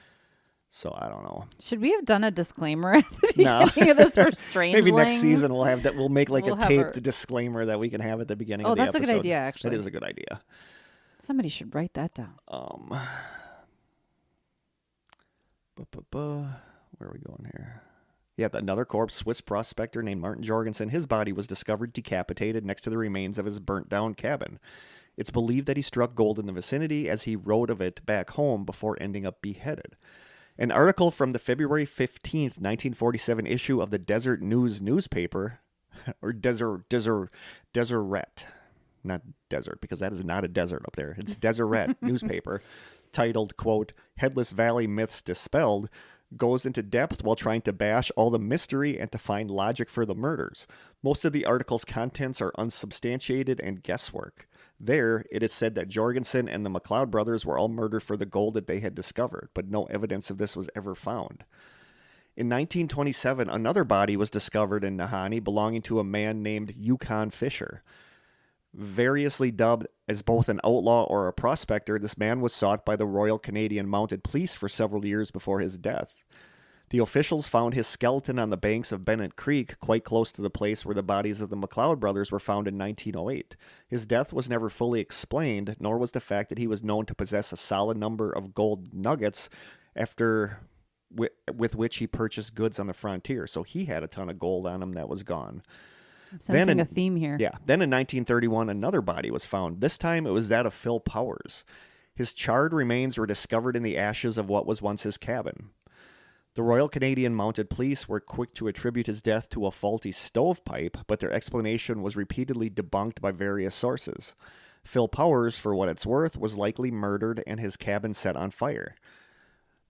So I don't know. Should we have done a disclaimer at the beginning of this for strangelings? Maybe next season we'll have that. We'll make like a taped disclaimer that we can have at the beginning of the episode. Oh, that's a good idea, actually. That is a good idea. Somebody should write that down. Where are we going here? Yeah, another corpse, Swiss prospector named Martin Jorgensen. His body was discovered decapitated next to the remains of his burnt-down cabin. It's believed that he struck gold in the vicinity as he wrote of it back home before ending up beheaded. An article from the February 15th, 1947 issue of the Desert News newspaper, or Deseret, not desert, because that is not a desert up there. It's Deseret newspaper, titled, quote, "Headless Valley Myths Dispelled," goes into depth while trying to bash all the mystery and to find logic for the murders. Most of the article's contents are unsubstantiated and guesswork. There, it is said that Jorgensen and the McLeod brothers were all murdered for the gold that they had discovered, but no evidence of this was ever found. In 1927, another body was discovered in Nahanni belonging to a man named Yukon Fisher. Variously dubbed as both an outlaw or a prospector, this man was sought by the Royal Canadian Mounted Police for several years before his death. The officials found his skeleton on the banks of Bennett Creek, quite close to the place where the bodies of the McLeod brothers were found in 1908. His death was never fully explained, nor was the fact that he was known to possess a solid number of gold nuggets with which he purchased goods on the frontier. So he had a ton of gold on him that was gone. I'm sensing a theme here. Yeah. Then in 1931, another body was found. This time it was that of Phil Powers. His charred remains were discovered in the ashes of what was once his cabin. The Royal Canadian Mounted Police were quick to attribute his death to a faulty stovepipe, but their explanation was repeatedly debunked by various sources. Phil Powers, for what it's worth, was likely murdered and his cabin set on fire.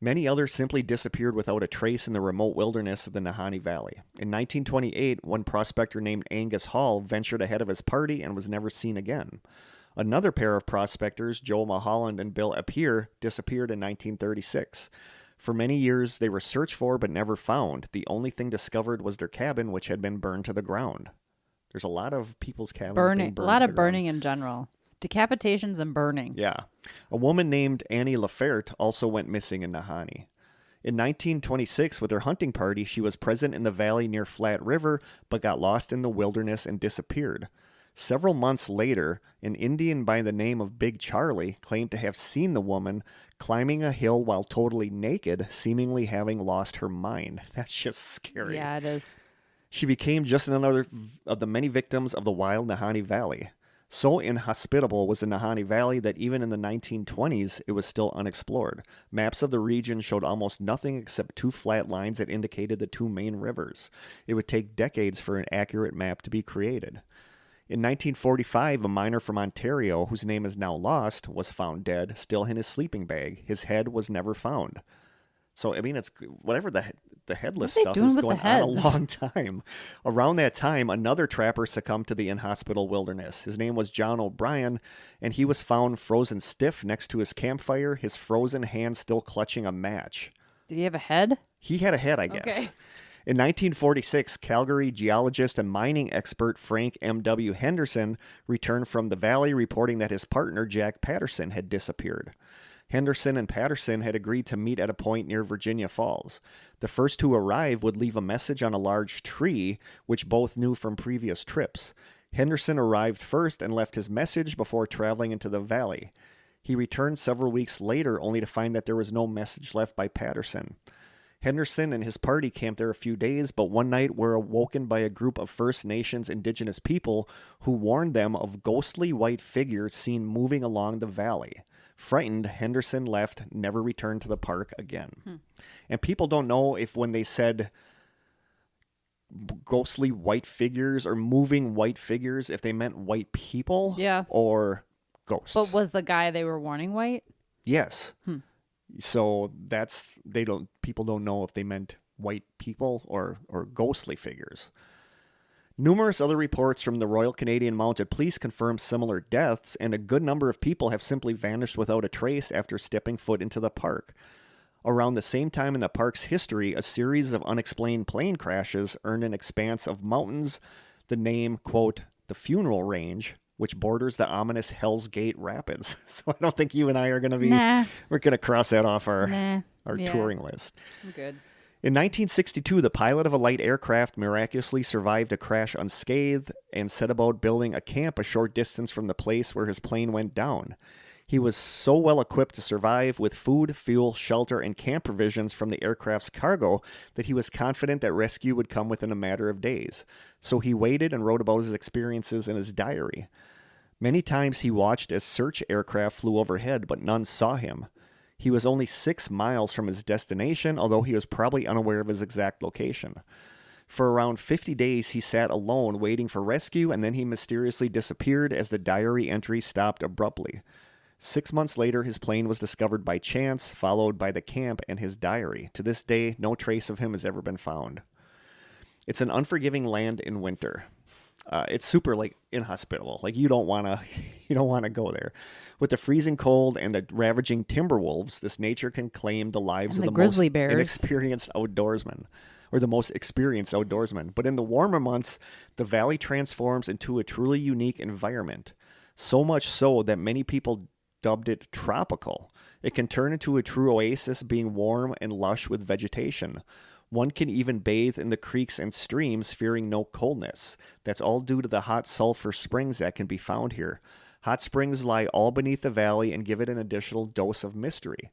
Many others simply disappeared without a trace in the remote wilderness of the Nahanni Valley. In 1928, one prospector named Angus Hall ventured ahead of his party and was never seen again. Another pair of prospectors, Joe Mulholland and Bill Appier, disappeared in 1936. For many years, they were searched for but never found. The only thing discovered was their cabin, which had been burned to the ground. There's a lot of people's cabins being burned. A lot of burning in general. Decapitations and burning. Yeah. A woman named Annie Laferte also went missing in Nahanni. In 1926, with her hunting party, she was present in the valley near Flat River, but got lost in the wilderness and disappeared. Several months later, an Indian by the name of Big Charlie claimed to have seen the woman climbing a hill while totally naked, seemingly having lost her mind. That's just scary. Yeah, it is. She became just another of the many victims of the wild Nahanni Valley. So inhospitable was the Nahanni Valley that even in the 1920s, it was still unexplored. Maps of the region showed almost nothing except two flat lines that indicated the two main rivers. It would take decades for an accurate map to be created. In 1945, a miner from Ontario, whose name is now lost, was found dead, still in his sleeping bag. His head was never found. So, I mean, it's whatever the headless What are they stuff doing is with going the on a heads? long time. Around that time, another trapper succumbed to the inhospitable wilderness. His name was John O'Brien, and he was found frozen stiff next to his campfire, his frozen hand still clutching a match. Did he have a head? He had a head, I guess. Okay. In 1946, Calgary geologist and mining expert Frank M.W. Henderson returned from the valley reporting that his partner, Jack Patterson, had disappeared. Henderson and Patterson had agreed to meet at a point near Virginia Falls. The first to arrive would leave a message on a large tree, which both knew from previous trips. Henderson arrived first and left his message before traveling into the valley. He returned several weeks later only to find that there was no message left by Patterson. Henderson and his party camped there a few days, but one night were awoken by a group of First Nations indigenous people who warned them of ghostly white figures seen moving along the valley. Frightened, Henderson left, never returned to the park again. And people don't know if when they said ghostly white figures or moving white figures, if they meant white people or ghosts. But was the guy they were warning white? Yes. So people don't know if they meant white people or ghostly figures. Numerous other reports from the Royal Canadian Mounted Police confirm similar deaths, and a good number of people have simply vanished without a trace after stepping foot into the park. Around the same time in the park's history, a series of unexplained plane crashes earned an expanse of mountains the name, quote, the Funeral Range, which borders the ominous Hell's Gate Rapids. So I don't think you and I are going to be, we're going to cross that off our touring list. I'm good. In 1962, the pilot of a light aircraft miraculously survived a crash unscathed and set about building a camp a short distance from the place where his plane went down. He was so well equipped to survive with food, fuel, shelter, and camp provisions from the aircraft's cargo that he was confident that rescue would come within a matter of days. So he waited and wrote about his experiences in his diary. Many times he watched as search aircraft flew overhead, but none saw him. He was only 6 miles from his destination, although he was probably unaware of his exact location. For around 50 days, he sat alone waiting for rescue, and then he mysteriously disappeared as the diary entry stopped abruptly. 6 months later, his plane was discovered by chance, followed by the camp and his diary. To this day, no trace of him has ever been found. It's an unforgiving land in winter. It's super inhospitable. You don't want to go there. With the freezing cold and the ravaging timber wolves, this nature can claim the lives of the grizzly most bears. inexperienced outdoorsmen, or the most experienced outdoorsmen. But in the warmer months, the valley transforms into a truly unique environment. So much so that many people dubbed it tropical. It can turn into a true oasis, being warm and lush with vegetation. One can even bathe in the creeks and streams, fearing no coldness. That's all due to the hot sulfur springs that can be found here. Hot springs lie all beneath the valley and give it an additional dose of mystery.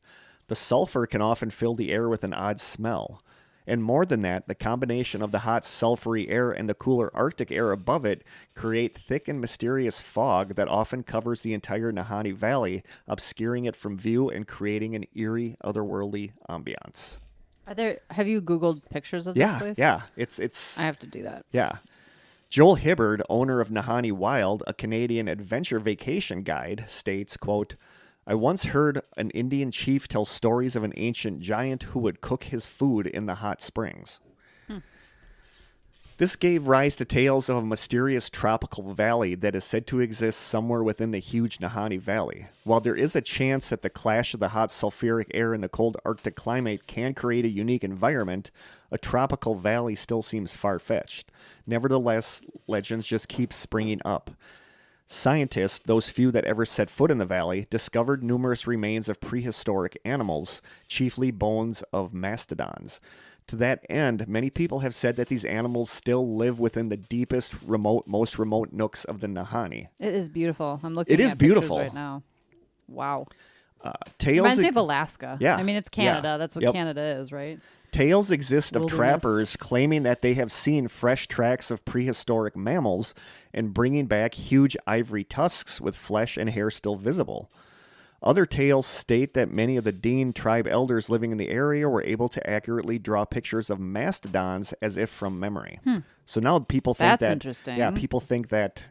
The sulfur can often fill the air with an odd smell. And more than that, the combination of the hot sulfury air and the cooler Arctic air above it create thick and mysterious fog that often covers the entire Nahanni Valley, obscuring it from view and creating an eerie, otherworldly ambiance. Have you Googled pictures of this place? Yeah. It's I have to do that. Yeah. Joel Hibbard, owner of Nahanni Wild, a Canadian adventure vacation guide, states, quote, I once heard an Indian chief tell stories of an ancient giant who would cook his food in the hot springs. This gave rise to tales of a mysterious tropical valley that is said to exist somewhere within the huge Nahanni Valley. While there is a chance that the clash of the hot sulfuric air and the cold Arctic climate can create a unique environment, a tropical valley still seems far-fetched. Nevertheless, legends just keep springing up. Scientists, those few that ever set foot in the valley, discovered numerous remains of prehistoric animals, chiefly bones of mastodons. To that end, many people have said that these animals still live within the deepest, most remote nooks of the Nahanni. It is beautiful. I'm looking It is at pictures beautiful. right now. Wow. Tales Reminds me of Alaska. Yeah. I mean, it's Yeah. Canada. That's what Yep. Canada is, right? Tales exist of Wilderness. trappers claiming that they have seen fresh tracks of prehistoric mammals and bringing back huge ivory tusks with flesh and hair still visible. Other tales state that many of the Dean tribe elders living in the area were able to accurately draw pictures of mastodons as if from memory. So now people think That's that interesting. Yeah, people think that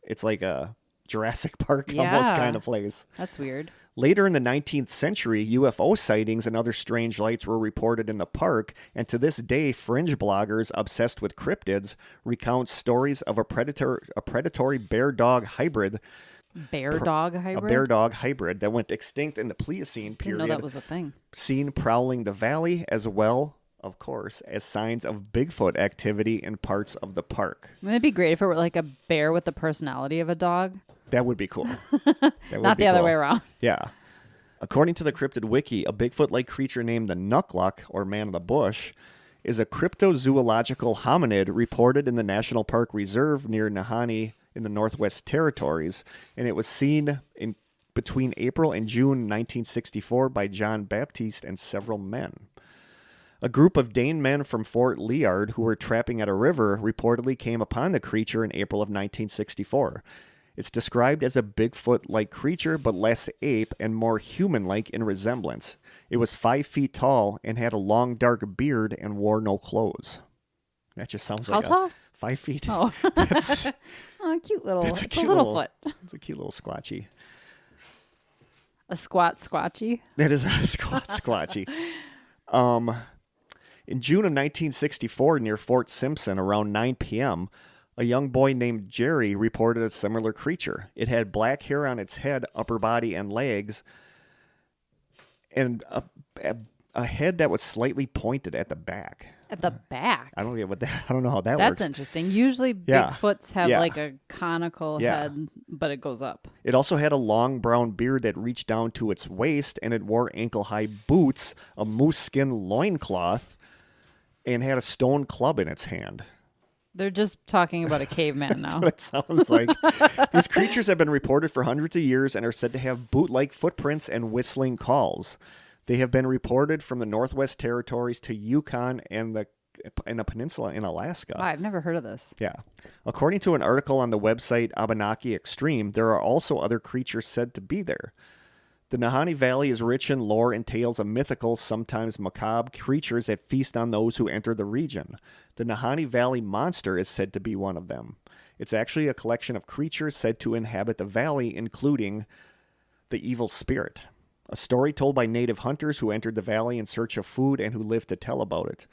it's like a Jurassic Park Yeah. almost kind of place. That's weird. Later in the 19th century, UFO sightings and other strange lights were reported in the park, and to this day, fringe bloggers obsessed with cryptids recount stories of a predatory bear-dog hybrid, Bear-dog hybrid? a bear-dog hybrid that went extinct in the Pliocene Didn't period, know that was a thing. seen prowling the valley, as well, of course, as signs of Bigfoot activity in parts of the park. Wouldn't it be great if it were like a bear with the personality of a dog? That would be cool. That would Not be the other cool. way around. Yeah. According to the Cryptid Wiki, a Bigfoot-like creature named the Nukluk, or man of the bush, is a cryptozoological hominid reported in the National Park Reserve near Nahanni in the Northwest Territories, and it was seen in between April and June 1964 by John Baptiste and several men. A group of Dane men from Fort Liard who were trapping at a river reportedly came upon the creature in April of 1964. It's described as a Bigfoot-like creature, but less ape and more human-like in resemblance. It was 5 feet tall and had a long, dark beard and wore no clothes. That just sounds How like tall? 5 feet. Oh, That's, oh cute little. that's It's a little foot. It's a cute little squatchy. A squat squatchy. That is a squatchy. In June of 1964, near Fort Simpson, around 9 p.m., a young boy named Jerry reported a similar creature. It had black hair on its head, upper body, and legs, and a head that was slightly pointed at the back. At the back. I don't get what that. I don't know how that That's works. interesting. Usually Yeah. Bigfoots have Yeah. like a conical Yeah. head, but it goes up. It also had a long brown beard that reached down to its waist, and it wore ankle-high boots, a moose skin loincloth, and had a stone club in its hand. They're just talking about a caveman That's now. what it sounds like. These creatures have been reported for hundreds of years and are said to have boot-like footprints and whistling calls. They have been reported from the Northwest Territories to Yukon and a peninsula in Alaska. Wow, I've never heard of this. Yeah. According to an article on the website Abenaki Extreme, there are also other creatures said to be there. The Nahanni Valley is rich in lore and tales of mythical, sometimes macabre, creatures that feast on those who enter the region. The Nahanni Valley Monster is said to be one of them. It's actually a collection of creatures said to inhabit the valley, including the Evil Spirit, a story told by native hunters who entered the valley in search of food and who lived to tell about it.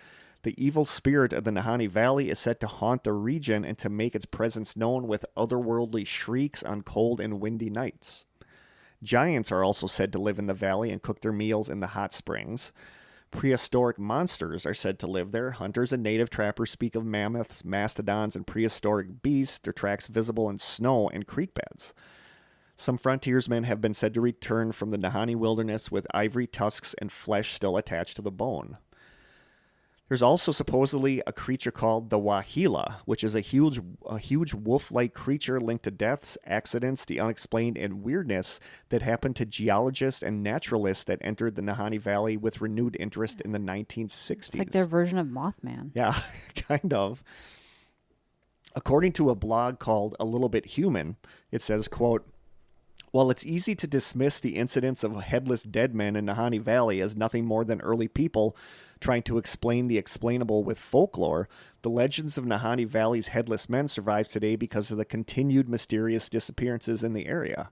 The evil spirit of the Nahanni Valley is said to haunt the region and to make its presence known with otherworldly shrieks on cold and windy nights. Giants are also said to live in the valley and cook their meals in the hot springs. Prehistoric monsters are said to live there. Hunters and native trappers speak of mammoths, mastodons, and prehistoric beasts, their tracks visible in snow and creek beds. Some frontiersmen have been said to return from the Nahanni wilderness with ivory tusks and flesh still attached to the bone. There's also supposedly a creature called the Wahila, which is a huge wolf-like creature linked to deaths, accidents, the unexplained, and weirdness that happened to geologists and naturalists that entered the Nahanni Valley with renewed interest in the 1960s. It's like their version of Mothman. Yeah, kind of. According to a blog called A Little Bit Human, it says, quote, "While it's easy to dismiss the incidents of headless dead men in Nahanni Valley as nothing more than early people trying to explain the explainable with folklore, the legends of Nahanni Valley's headless men survive today because of the continued mysterious disappearances in the area."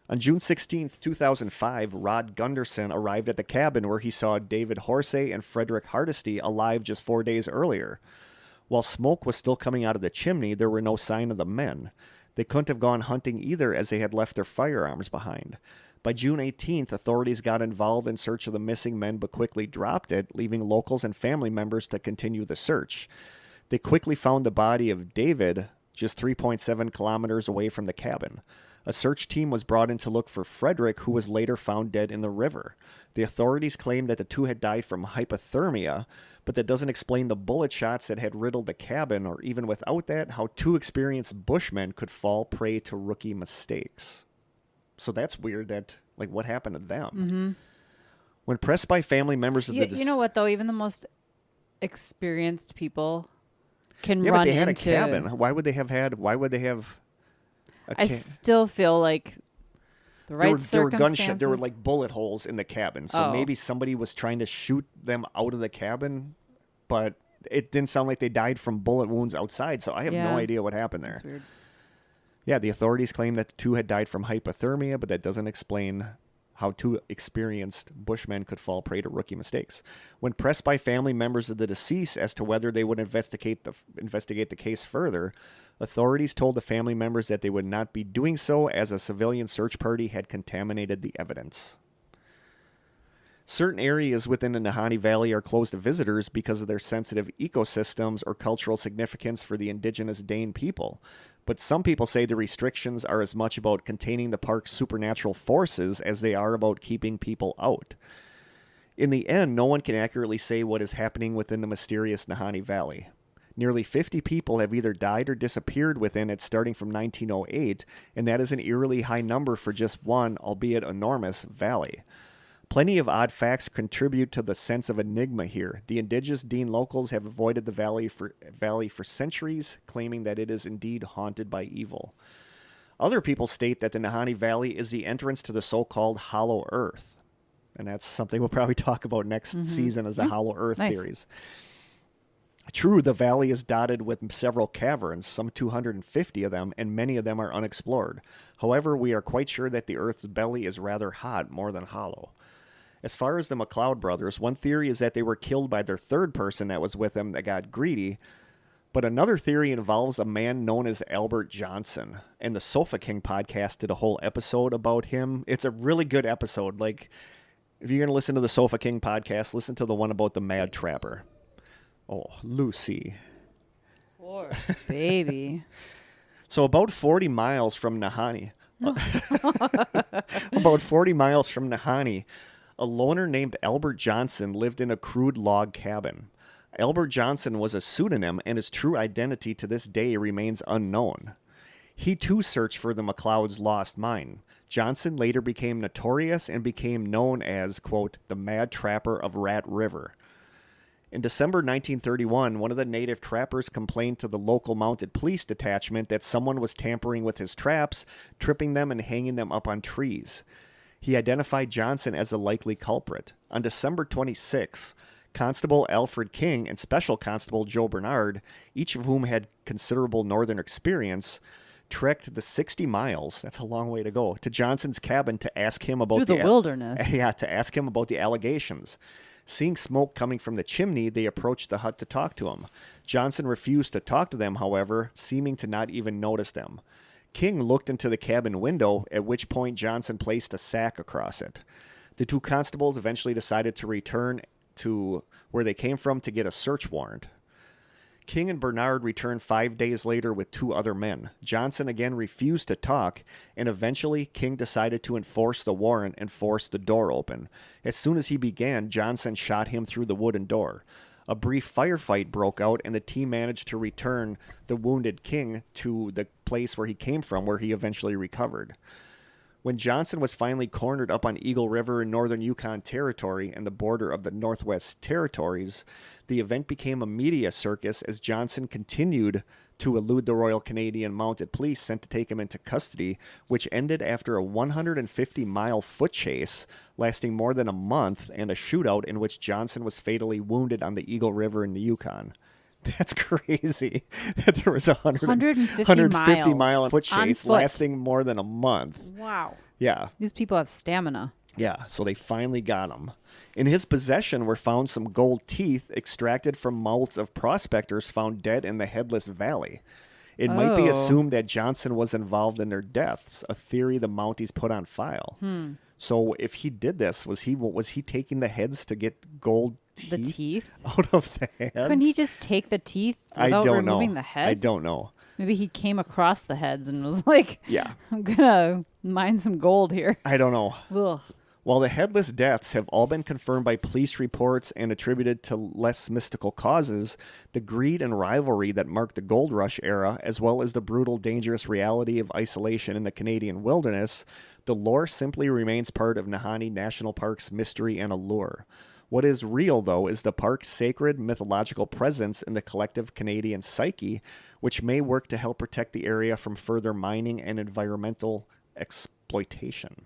On June 16, 2005, Rod Gunderson arrived at the cabin where he saw David Horsey and Frederick Hardesty alive just 4 days earlier. While smoke was still coming out of the chimney, there were no sign of the men. They couldn't have gone hunting either, as they had left their firearms behind. By June 18th, authorities got involved in search of the missing men but quickly dropped it, leaving locals and family members to continue the search. They quickly found the body of David just 3.7 kilometers away from the cabin. A search team was brought in to look for Frederick, who was later found dead in the river. The authorities claimed that the two had died from hypothermia, but that doesn't explain the bullet shots that had riddled the cabin, or even without that, how two experienced bushmen could fall prey to rookie mistakes. So that's weird that, like, what happened to them? Mm-hmm. When pressed by family members of You know what, though? Even the most experienced people can yeah, run but they had into... a cabin. Why would they have I still feel like the right there were circumstances... there were like bullet holes in the cabin. So maybe somebody was trying to shoot them out of the cabin, but it didn't sound like they died from bullet wounds outside. So I have no idea what happened there. That's weird. Yeah, the authorities claim that the two had died from hypothermia, but that doesn't explain how two experienced bushmen could fall prey to rookie mistakes. When pressed by family members of the deceased as to whether they would investigate the case further, authorities told the family members that they would not be doing so, as a civilian search party had contaminated the evidence. Certain areas within the Nahanni Valley are closed to visitors because of their sensitive ecosystems or cultural significance for the indigenous Dane people. But some people say the restrictions are as much about containing the park's supernatural forces as they are about keeping people out. In the end, no one can accurately say what is happening within the mysterious Nahanni Valley. Nearly 50 people have either died or disappeared within it starting from 1908, and that is an eerily high number for just one, albeit enormous, valley. Plenty of odd facts contribute to the sense of enigma here. The indigenous Dean locals have avoided the valley for centuries, claiming that it is indeed haunted by evil. Other people state that the Nahanni Valley is the entrance to the so-called Hollow Earth. And that's something we'll probably talk about next season, as the Hollow Earth theories. True, the valley is dotted with several caverns, some 250 of them, and many of them are unexplored. However, we are quite sure that the Earth's belly is rather hot, more than hollow. As far as the McLeod brothers, one theory is that they were killed by their third person that was with them that got greedy, but another theory involves a man known as Albert Johnson, and the Sofa King podcast did a whole episode about him. It's a really good episode. Like, if you're going to listen to the Sofa King podcast, listen to the one about the Mad Trapper. Oh, Lucy. Poor baby. So about 40 miles from Nahanni, a loner named Albert Johnson lived in a crude log cabin. Albert Johnson was a pseudonym, and his true identity to this day remains unknown. He too searched for the McLeod's lost mine. Johnson later became notorious and became known as, quote, the Mad Trapper of Rat River. In December 1931, one of the native trappers complained to the local mounted police detachment that someone was tampering with his traps, tripping them and hanging them up on trees. He identified Johnson as a likely culprit. On December 26, Constable Alfred King and Special Constable Joe Bernard, each of whom had considerable northern experience, trekked the 60 miles, that's a long way to go, to Johnson's cabin to ask him about the wilderness. Yeah, to ask him about the allegations. Seeing smoke coming from the chimney, they approached the hut to talk to him. Johnson refused to talk to them, however, seeming to not even notice them. King looked into the cabin window, at which point Johnson placed a sack across it. The two constables eventually decided to return to where they came from to get a search warrant. King and Bernard returned 5 days later with two other men. Johnson again refused to talk, and eventually King decided to enforce the warrant and force the door open. As soon as he began, Johnson shot him through the wooden door. A brief firefight broke out, and the team managed to return the wounded King to the place where he came from, where he eventually recovered. When Johnson was finally cornered up on Eagle River in northern Yukon Territory and the border of the Northwest Territories, the event became a media circus as Johnson continued to elude the Royal Canadian Mounted Police sent to take him into custody, which ended after a 150-mile foot chase lasting more than a month and a shootout in which Johnson was fatally wounded on the Eagle River in the Yukon. That's crazy. There was a 150 mile foot chase lasting more than a month. Wow. Yeah. These people have stamina. Yeah, so they finally got him. In his possession were found some gold teeth extracted from mouths of prospectors found dead in the Headless Valley. It might be assumed that Johnson was involved in their deaths, a theory the Mounties put on file. So if he did this, was he taking the heads to get gold teeth? The teeth? Out of the heads? Couldn't he just take the teeth without removing the head? I don't know. Maybe he came across the heads and was like, Yeah. I'm going to mine some gold here. I don't know. Ugh. While the headless deaths have all been confirmed by police reports and attributed to less mystical causes, the greed and rivalry that marked the gold rush era, as well as the brutal, dangerous reality of isolation in the Canadian wilderness, the lore simply remains part of Nahanni National Park's mystery and allure. What is real, though, is the park's sacred mythological presence in the collective Canadian psyche, which may work to help protect the area from further mining and environmental exploitation.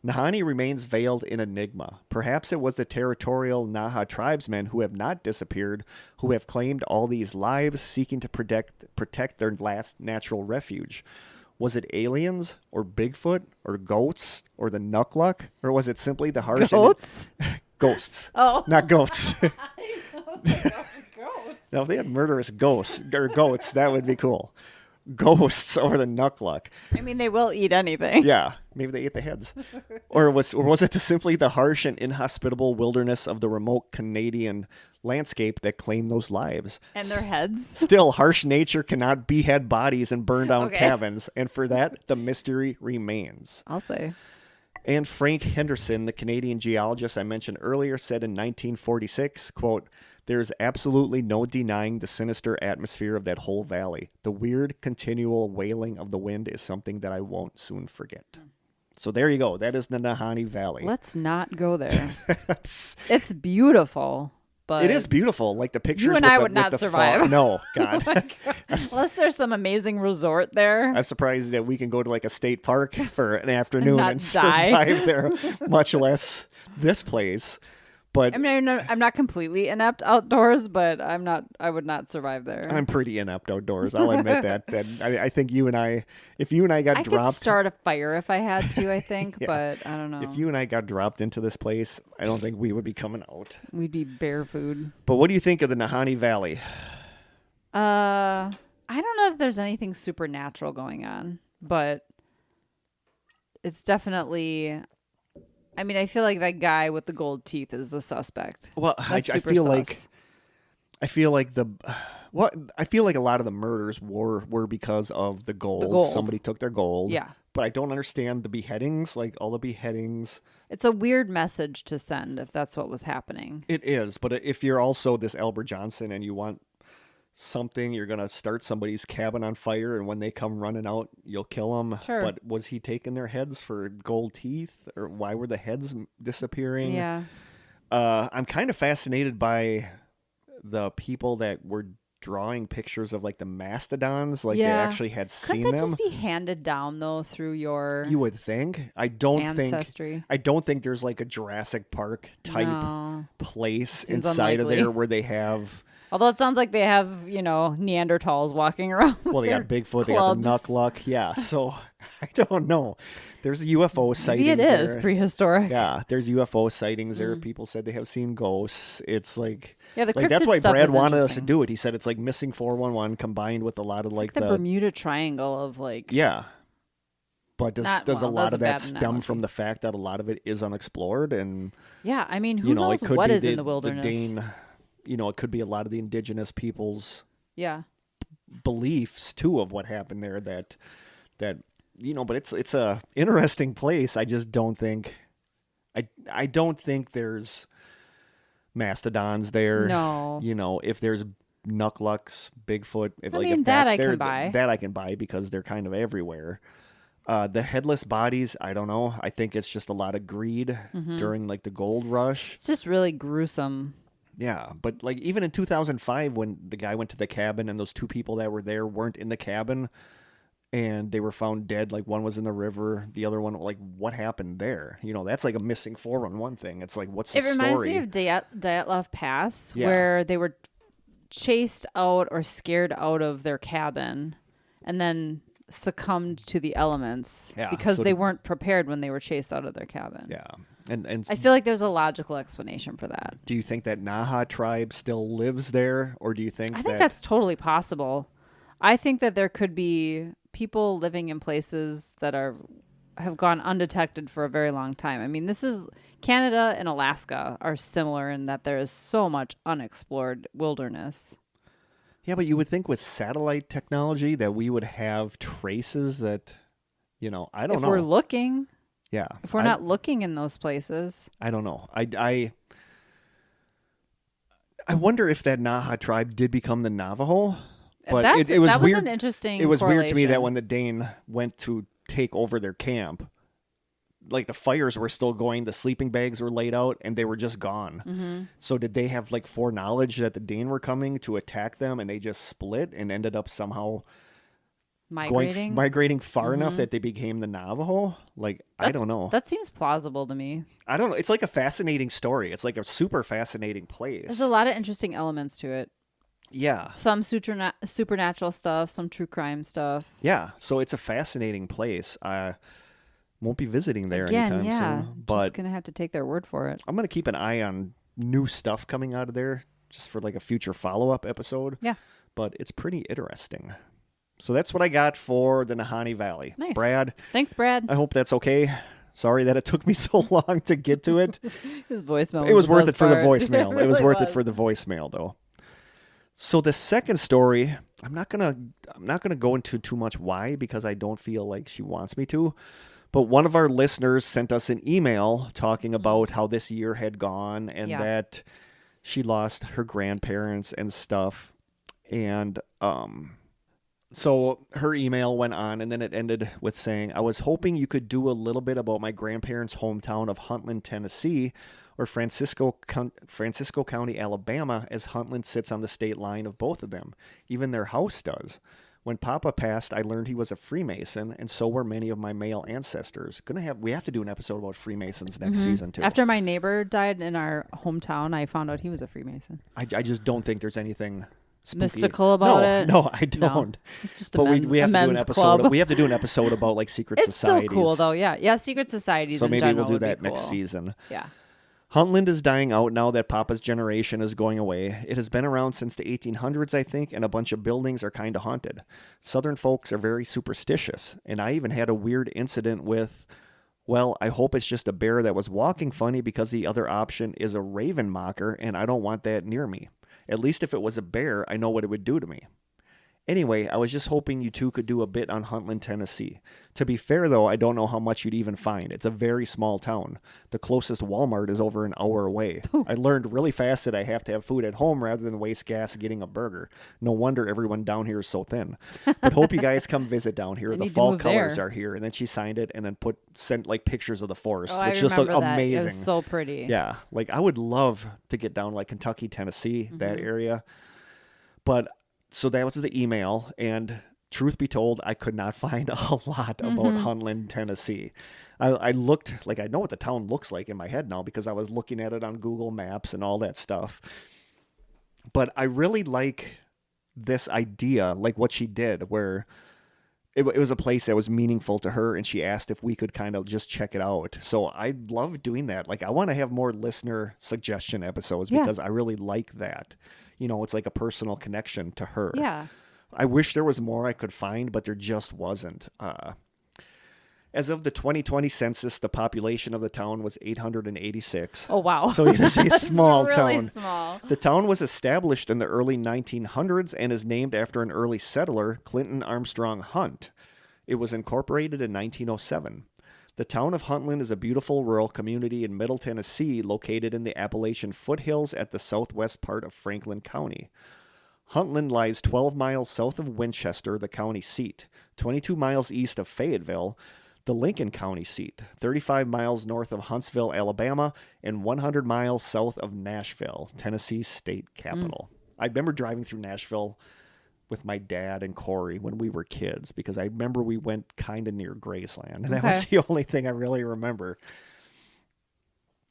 Nahanni remains veiled in enigma. Perhaps it was the territorial Naha tribesmen who have not disappeared, who have claimed all these lives, seeking to protect their last natural refuge. Was it aliens, or Bigfoot, or ghosts, or the Nukluk, or was it simply the harsh... Goats? Ghosts. Oh. Not goats. Goats. Now, if they had murderous ghosts, or goats, that would be cool. Ghosts or the Nukluk. I mean, they will eat anything. Yeah, maybe they ate the heads. Or was it simply the harsh and inhospitable wilderness of the remote Canadian landscape that claimed those lives? And their heads? Still, harsh nature cannot behead bodies and burn down Okay. cabins, and for that, the mystery remains. I'll say. And Frank Henderson, the Canadian geologist I mentioned earlier, said in 1946, quote, "There's absolutely no denying the sinister atmosphere of that whole valley. The weird, continual wailing of the wind is something that I won't soon forget." So there you go. That is the Nahanni Valley. Let's not go there. It's- It's beautiful, but it is beautiful. Like the pictures. You and with I the, would not with the survive. No, God. unless there's some amazing resort there. I'm surprised that we can go to like a state park for an afternoon not and die. survive there, much less this place. But I mean, I'm not completely inept outdoors, but I would not survive there. I'm pretty inept outdoors. I'll admit that. I think you and I, if you and I got I dropped, could start a fire if I had to, I think, Yeah. but I don't know. if you and I got dropped into this place, I don't think we would be coming out. We'd be bear food. But what do you think of the Nahanni Valley? I don't know if there's anything supernatural going on, but it's definitely. I mean, I feel like that guy with the gold teeth is a suspect. Well, I That's super feel sus. I feel like I feel like a lot of the murders were because of the gold. gold. Somebody took their gold. Yeah. But I don't understand the beheadings, like all the beheadings. It's a weird message to send if that's what was happening. It is, but if you're also this Albert Johnson and you want something, you're going to start somebody's cabin on fire, and when they come running out, you'll kill them. Sure. But was he taking their heads for gold teeth, or why were the heads disappearing? Yeah. I'm kind of fascinated by the people that were drawing pictures of like the mastodons, like they actually had seen Couldn't that them. just be handed down though through your You would think. I don't ancestry? I don't think there's like a Jurassic Park type No. place Seems inside of unlikely. there where they have. Although it sounds like they have, Neanderthals walking around. Well, they got Bigfoot, they got the Nukluk. Yeah, so I don't know. There's UFO sightings. Maybe it is there. prehistoric. Yeah, there's UFO sightings there. People said they have seen ghosts. It's like, Yeah, the like that's cryptid why stuff Brad is wanted us to interesting. do it. He said it's like missing 411 combined with a lot of It's like the Bermuda Triangle of like. yeah. But does Not- a well, lot that's of a that bad stem analogy. from the fact that a lot of it is unexplored, and Yeah, I mean, who knows it could what be is in the wilderness? Dane, it could be a lot of the indigenous people's Yeah. beliefs too of what happened there. That but it's a interesting place. I just don't think I don't think there's mastodons there. No. If there's Nukluks, Bigfoot, if mean, if that that's I can there, buy. that I can buy because they're kind of everywhere. The headless bodies, I don't know. I think it's just a lot of greed during like the gold rush. It's just really gruesome. Yeah, but like even in 2005 when the guy went to the cabin and those two people that were there weren't in the cabin and they were found dead, like one was in the river, the other one, like what happened there? That's like a missing 411 thing. It's like, what's the It reminds story? me of Dyatlov Pass, Yeah. where they were chased out or scared out of their cabin and then succumbed to the elements Yeah, because so they did- weren't prepared when they were chased out of their cabin. Yeah. And I feel like there's a logical explanation for that. do you think that Naha tribe still lives there, or do you think I think that's totally possible. I think that there could be people living in places that have gone undetected for a very long time. I mean, this is Canada and Alaska are similar in that there is so much unexplored wilderness. Yeah, but you would think with satellite technology that we would have traces that, I don't If know. we're looking, Yeah. if we're not looking in those places. I don't know. I wonder if that Naha tribe did become the Navajo, but it was that was weird. an interesting It was weird to me that correlation. when the Dane went to take over their camp, like the fires were still going, the sleeping bags were laid out, and they were just gone. Mm-hmm. So did they have like foreknowledge that the Dane were coming to attack them, and they just split and ended up somehow migrating far enough that they became the Navajo? Like, I don't know. That seems plausible to me. I don't know. It's like a fascinating story. It's like a super fascinating place. There's a lot of interesting elements to it. Yeah. Some supernatural stuff, some true crime stuff. Yeah. So it's a fascinating place. I won't be visiting there anytime soon. But just gonna have to take their word for it. I'm gonna keep an eye on new stuff coming out of there just for like a future follow-up episode. Yeah. But it's pretty interesting. So that's what I got for the Nahanni Valley. Nice. Brad. Thanks, Brad. I hope that's okay. Sorry that it took me so long to get to it. His voicemail. It was the worth best it for the part. voicemail. It was really worth it for the voicemail, though. So the second story, I'm not gonna go into too much why, because I don't feel like she wants me to. But one of our listeners sent us an email talking about how this year had gone and that she lost her grandparents and stuff. And so her email went on, and then it ended with saying, I was hoping you could do a little bit about my grandparents' hometown of Huntland, Tennessee, or Francisco County, Alabama, as Huntland sits on the state line of both of them. Even their house does. When Papa passed, I learned he was a Freemason, and so were many of my male ancestors. We have to do an episode about Freemasons next season, too. After my neighbor died in our hometown, I found out he was a Freemason. I just don't think there's anything spooky. Mystical about it? No, I don't. No. It's just but we have to do an men's episode. club. We have to do an episode about like secret It's societies. still cool though. Yeah, secret societies. So in maybe general we'll do would be that next cool. season. Yeah. Huntland is dying out now that Papa's generation is going away. It has been around since the 1800s, I think, and a bunch of buildings are kind of haunted. Southern folks are very superstitious, and I even had a weird incident with, well, I hope it's just a bear that was walking funny, because the other option is a raven mocker, and I don't want that near me. At least if it was a bear, I know what it would do to me. Anyway, I was just hoping you two could do a bit on Huntland, Tennessee. To be fair, though, I don't know how much you'd even find. It's a very small town. The closest Walmart is over an hour away. I learned really fast that I have to have food at home rather than waste gas getting a burger. No wonder everyone down here is so thin. But hope you guys come visit down here. The fall colors are here. And then she signed it and then sent like pictures of the forest, which just looked amazing. It was so pretty. Yeah, like I would love to get down like Kentucky, Tennessee, that area. But so that was the email, and truth be told, I could not find a lot about Huntland, Tennessee. I looked, like I know what the town looks like in my head now because I was looking at it on Google Maps and all that stuff. But I really like this idea, like what she did, where it was a place that was meaningful to her, and she asked if we could kind of just check it out. So I love doing that. Like I want to have more listener suggestion episodes because I really like that. You know, it's like a personal connection to her. Yeah. I wish there was more I could find, but there just wasn't. As of the 2020 census, the population of the town was 886. Oh, wow. So it is a small really town. Small. The town was established in the early 1900s and is named after an early settler, Clinton Armstrong Hunt. It was incorporated in 1907. The town of Huntland is a beautiful rural community in Middle Tennessee located in the Appalachian foothills at the southwest part of Franklin County. Huntland lies 12 miles south of Winchester, the county seat, 22 miles east of Fayetteville, the Lincoln County seat, 35 miles north of Huntsville, Alabama, and 100 miles south of Nashville, Tennessee's state capital. I remember driving through Nashville with my dad and Corey when we were kids, because I remember we went kind of near Graceland, and that was the only thing I really remember.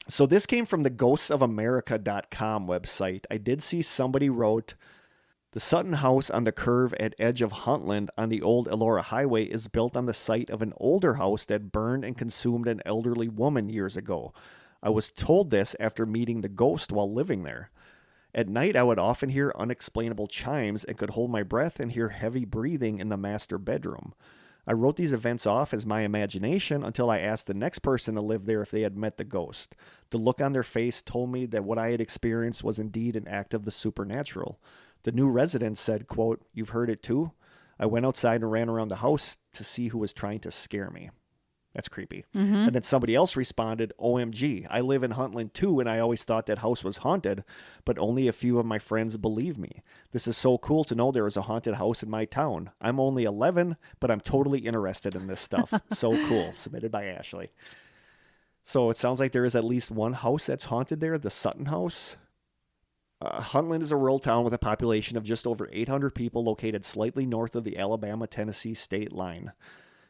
So this came from the ghostsofamerica.com website. I did see somebody wrote, the Sutton House on the curve at edge of Huntland on the old Elora Highway is built on the site of an older house that burned and consumed an elderly woman years ago. I was told this after meeting the ghost while living there. At night, I would often hear unexplainable chimes and could hold my breath and hear heavy breathing in the master bedroom. I wrote these events off as my imagination until I asked the next person to live there if they had met the ghost. The look on their face told me that what I had experienced was indeed an act of the supernatural. The new resident said, quote, "You've heard it too? I went outside and ran around the house to see who was trying to scare me." That's creepy. And then somebody else responded, "OMG, I live in Huntland too, and I always thought that house was haunted, but only a few of my friends believe me. This is so cool to know there is a haunted house in my town. I'm only 11, but I'm totally interested in this stuff." So cool. Submitted by Ashley. So it sounds like there is at least one house that's haunted there, the Sutton House. Huntland is a rural town with a population of just over 800 people located slightly north of the Alabama-Tennessee state line.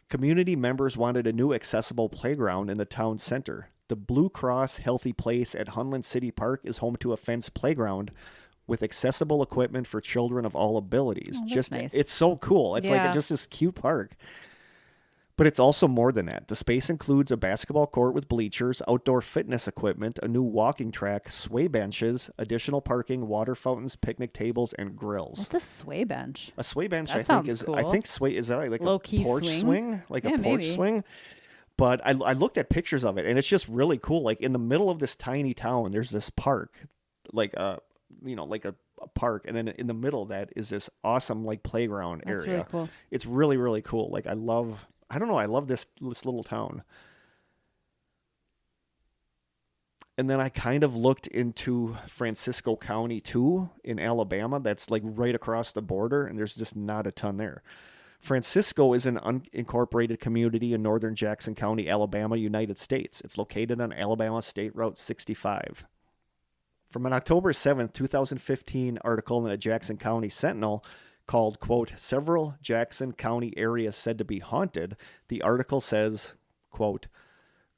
Community members wanted a new accessible playground in the town center. The Blue Cross Healthy Place at Huntland City Park is home to a fenced playground with accessible equipment for children of all abilities. Oh, that's nice. It's so cool. It's like just this cute park. But it's also more than that. The space includes a basketball court with bleachers, outdoor fitness equipment, a new walking track, sway benches, additional parking, water fountains, picnic tables, and grills. What's a sway bench? A sway bench, That I think, sounds is cool. I think sway is that like Low-key a porch swing? Like Yeah, a porch maybe. swing. But I looked at pictures of it, and it's just really cool. Like in the middle of this tiny town, there's this park, like a park, and then in the middle of that is this awesome like playground That's area. really cool. It's really, really cool. Like I love this little town. And then I kind of looked into Francisco County too in Alabama. That's like right across the border, and there's just not a ton there. Francisco is an unincorporated community in northern Jackson County, Alabama, United States. It's located on Alabama State Route 65. From an October 7th, 2015 article in the Jackson County Sentinel called, quote, "Several Jackson County areas said to be haunted," the article says, quote,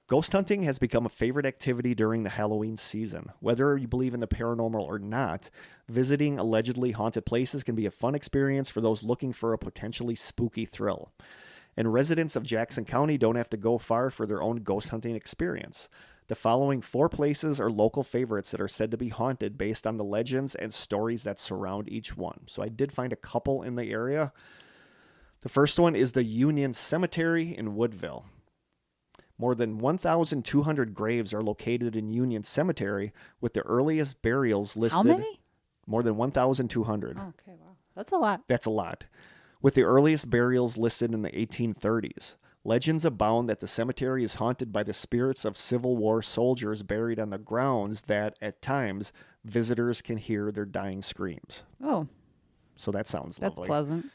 "Ghost hunting has become a favorite activity during the Halloween season. Whether you believe in the paranormal or not, visiting allegedly haunted places can be a fun experience for those looking for a potentially spooky thrill. And residents of Jackson County don't have to go far for their own ghost hunting experience. The following 4 places are local favorites that are said to be haunted based on the legends and stories that surround each one." So I did find a couple in the area. The first one is the Union Cemetery in Woodville. More than 1,200 graves are located in Union Cemetery, with the earliest burials listed. How many? More than 1,200. Oh, okay, wow. That's a lot. That's a lot. With the earliest burials listed in the 1830s. Legends abound that the cemetery is haunted by the spirits of Civil War soldiers buried on the grounds that, at times, visitors can hear their dying screams. Oh, So that sounds that's lovely. pleasant.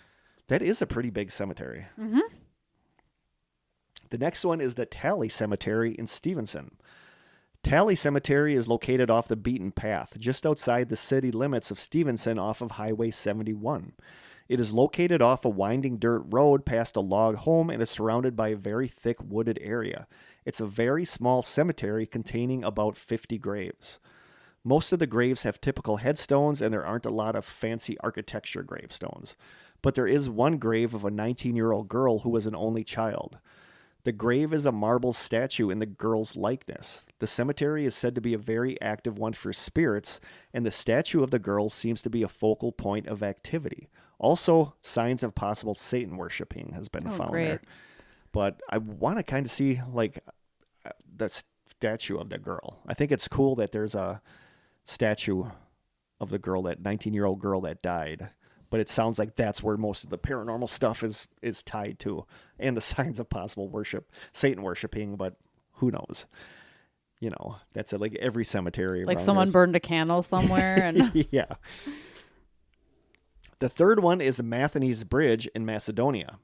That is a pretty big cemetery. Mm-hmm. The next one is the Tally Cemetery in Stevenson. Tally Cemetery is located off the beaten path, just outside the city limits of Stevenson off of Highway 71. It is located off a winding dirt road past a log home and is surrounded by a very thick wooded area. It's a very small cemetery containing about 50 graves. Most of the graves have typical headstones, and there aren't a lot of fancy architecture gravestones. But there is one grave of a 19-year-old girl who was an only child. The grave is a marble statue in the girl's likeness. The cemetery is said to be a very active one for spirits, and the statue of the girl seems to be a focal point of activity. Also, signs of possible Satan worshiping has been found great. there. But I want to kind of see like the statue of the girl. I think it's cool that there's a statue of the girl, that 19-year-old girl that died. But it sounds like that's where most of the paranormal stuff is tied to, and the signs of possible worship, Satan worshiping. But who knows? You know, that's like every cemetery. Like around someone us. burned a candle somewhere, and Yeah. The third one is Nahanni's Bridge in Macedonia.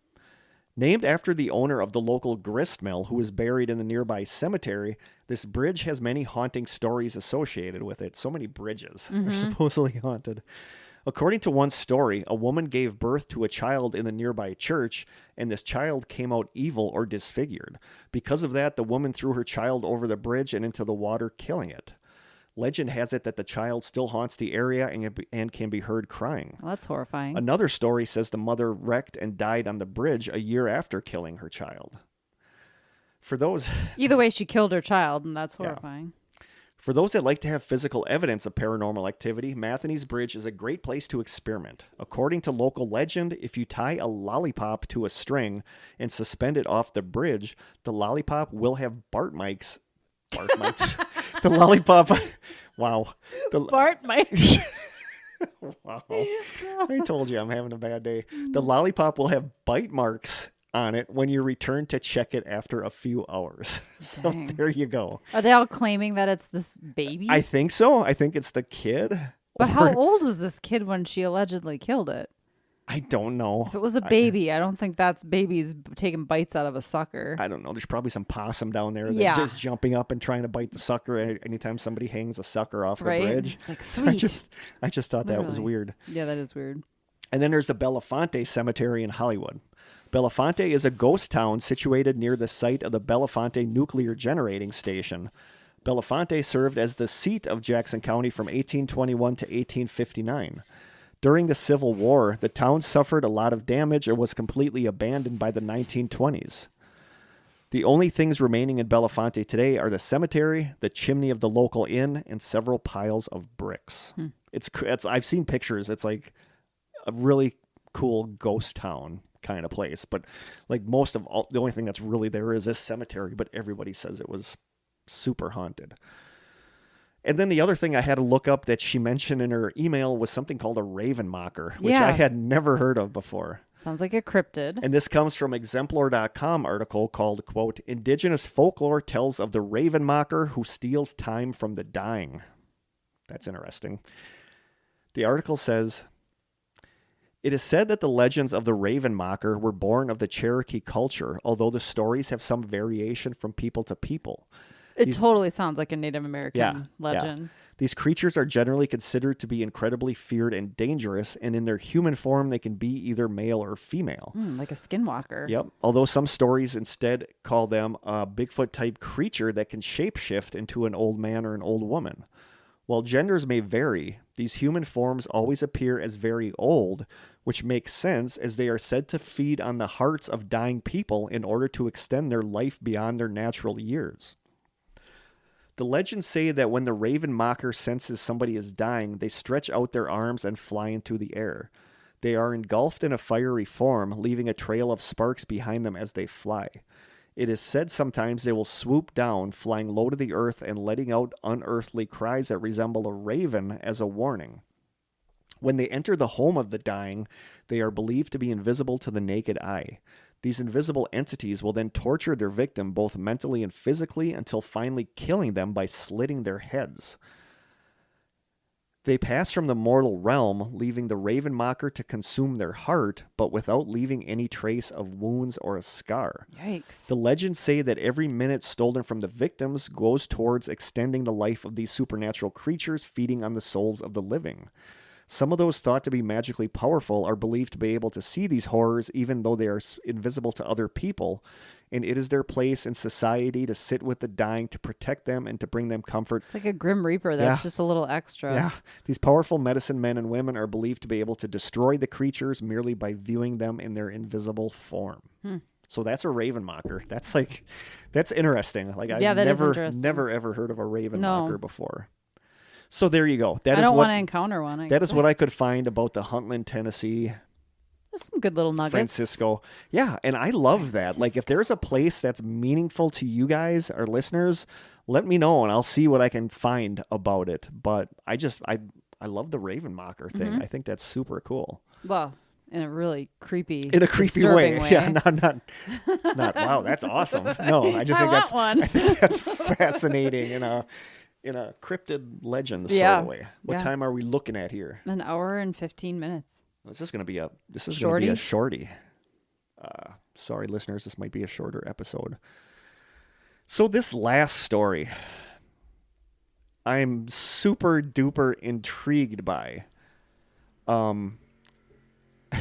Named after the owner of the local grist mill who is buried in the nearby cemetery, this bridge has many haunting stories associated with it. So many bridges are supposedly haunted. According to one story, a woman gave birth to a child in the nearby church, and this child came out evil or disfigured. Because of that, the woman threw her child over the bridge and into the water, killing it. Legend has it that the child still haunts the area and can be heard crying. well, that's horrifying. Another story says the mother wrecked and died on the bridge a year after killing her child. For those Either way, she killed her child, and that's horrifying. For those that like to have physical evidence of paranormal activity, Nahanni's Bridge is a great place to experiment. According to local legend, if you tie a lollipop to a string and suspend it off the bridge, the lollipop will have Bart mites. The lollipop. Wow. Bart might. Wow. I told you I'm having a bad day. The lollipop will have bite marks on it when you return to check it after a few hours. So Dang. there you go. Are they all claiming that it's this baby? I think so. I think it's the kid. But how Or- old was this kid when she allegedly killed it? I don't know. If it was a baby, I don't think that's babies taking bites out of a sucker. I don't know. There's probably some possum down there that's Yeah. just jumping up and trying to bite the sucker anytime somebody hangs a sucker off Right? the bridge. It's like, sweet. I just thought that was Literally. weird. Yeah, that is weird. And then there's the Belafonte Cemetery in Hollywood. Belafonte is a ghost town situated near the site of the Belafonte Nuclear Generating Station. Belafonte served as the seat of Jackson County from 1821 to 1859. During the Civil War, the town suffered a lot of damage and was completely abandoned by the 1920s. The only things remaining in Belafonte today are the cemetery, the chimney of the local inn, and several piles of bricks. It's I've seen pictures. It's like a really cool ghost town kind of place. But like the only thing that's really there is this cemetery, but everybody says it was super haunted. And then the other thing I had to look up that she mentioned in her email was something called a raven mocker, which Yeah. I had never heard of before. Sounds like a cryptid. And this comes from Exemplar.com article called, quote, Indigenous Folklore Tells of the Raven Mocker Who Steals Time from the Dying. That's interesting. The article says, it is said that the legends of the Raven Mocker were born of the Cherokee culture, although the stories have some variation from people to people. It totally sounds like a Native American legend. Yeah. These creatures are generally considered to be incredibly feared and dangerous, and in their human form, they can be either male or female. Like a skinwalker. Yep. Although some stories instead call them a Bigfoot-type creature that can shapeshift into an old man or an old woman. While genders may vary, these human forms always appear as very old, which makes sense as they are said to feed on the hearts of dying people in order to extend their life beyond their natural years. The legends say that when the raven mocker senses somebody is dying, they stretch out their arms and fly into the air. They are engulfed in a fiery form, leaving a trail of sparks behind them as they fly. It is said sometimes they will swoop down, flying low to the earth and letting out unearthly cries that resemble a raven as a warning. When they enter the home of the dying, they are believed to be invisible to the naked eye. These invisible entities will then torture their victim both mentally and physically until finally killing them by slitting their heads. They pass from the mortal realm, leaving the raven mocker to consume their heart, but without leaving any trace of wounds or a scar. Yikes. The legends say that every minute stolen from the victims goes towards extending the life of these supernatural creatures, feeding on the souls of the living. Some of those thought to be magically powerful are believed to be able to see these horrors even though they are invisible to other people, and it is their place in society to sit with the dying to protect them and to bring them comfort. It's like a Grim Reaper. That's just a little extra. Yeah. These powerful medicine men and women are believed to be able to destroy the creatures merely by viewing them in their invisible form. So that's a raven mocker. That's interesting. Like I've that is never interesting. ever heard of a raven No. mocker before. So there you go. I don't want to encounter one. That is what I could find about the Huntland, Tennessee, There's some good little nuggets. Francisco. Yeah, and I love that. Like if there's a place that's meaningful to you guys, our listeners, let me know and I'll see what I can find about it. But I love the raven mocker thing. I think that's super cool. Well, in a really creepy, In a creepy disturbing way. Yeah, not wow, that's awesome. No, I just think one. I think that's fascinating in a cryptid legend sort of way. What time are we looking at here? An hour and 15 minutes. This is going to be a Shorty? shorty. Sorry, listeners, this might be a shorter episode. So this last story, I'm super duper intrigued by.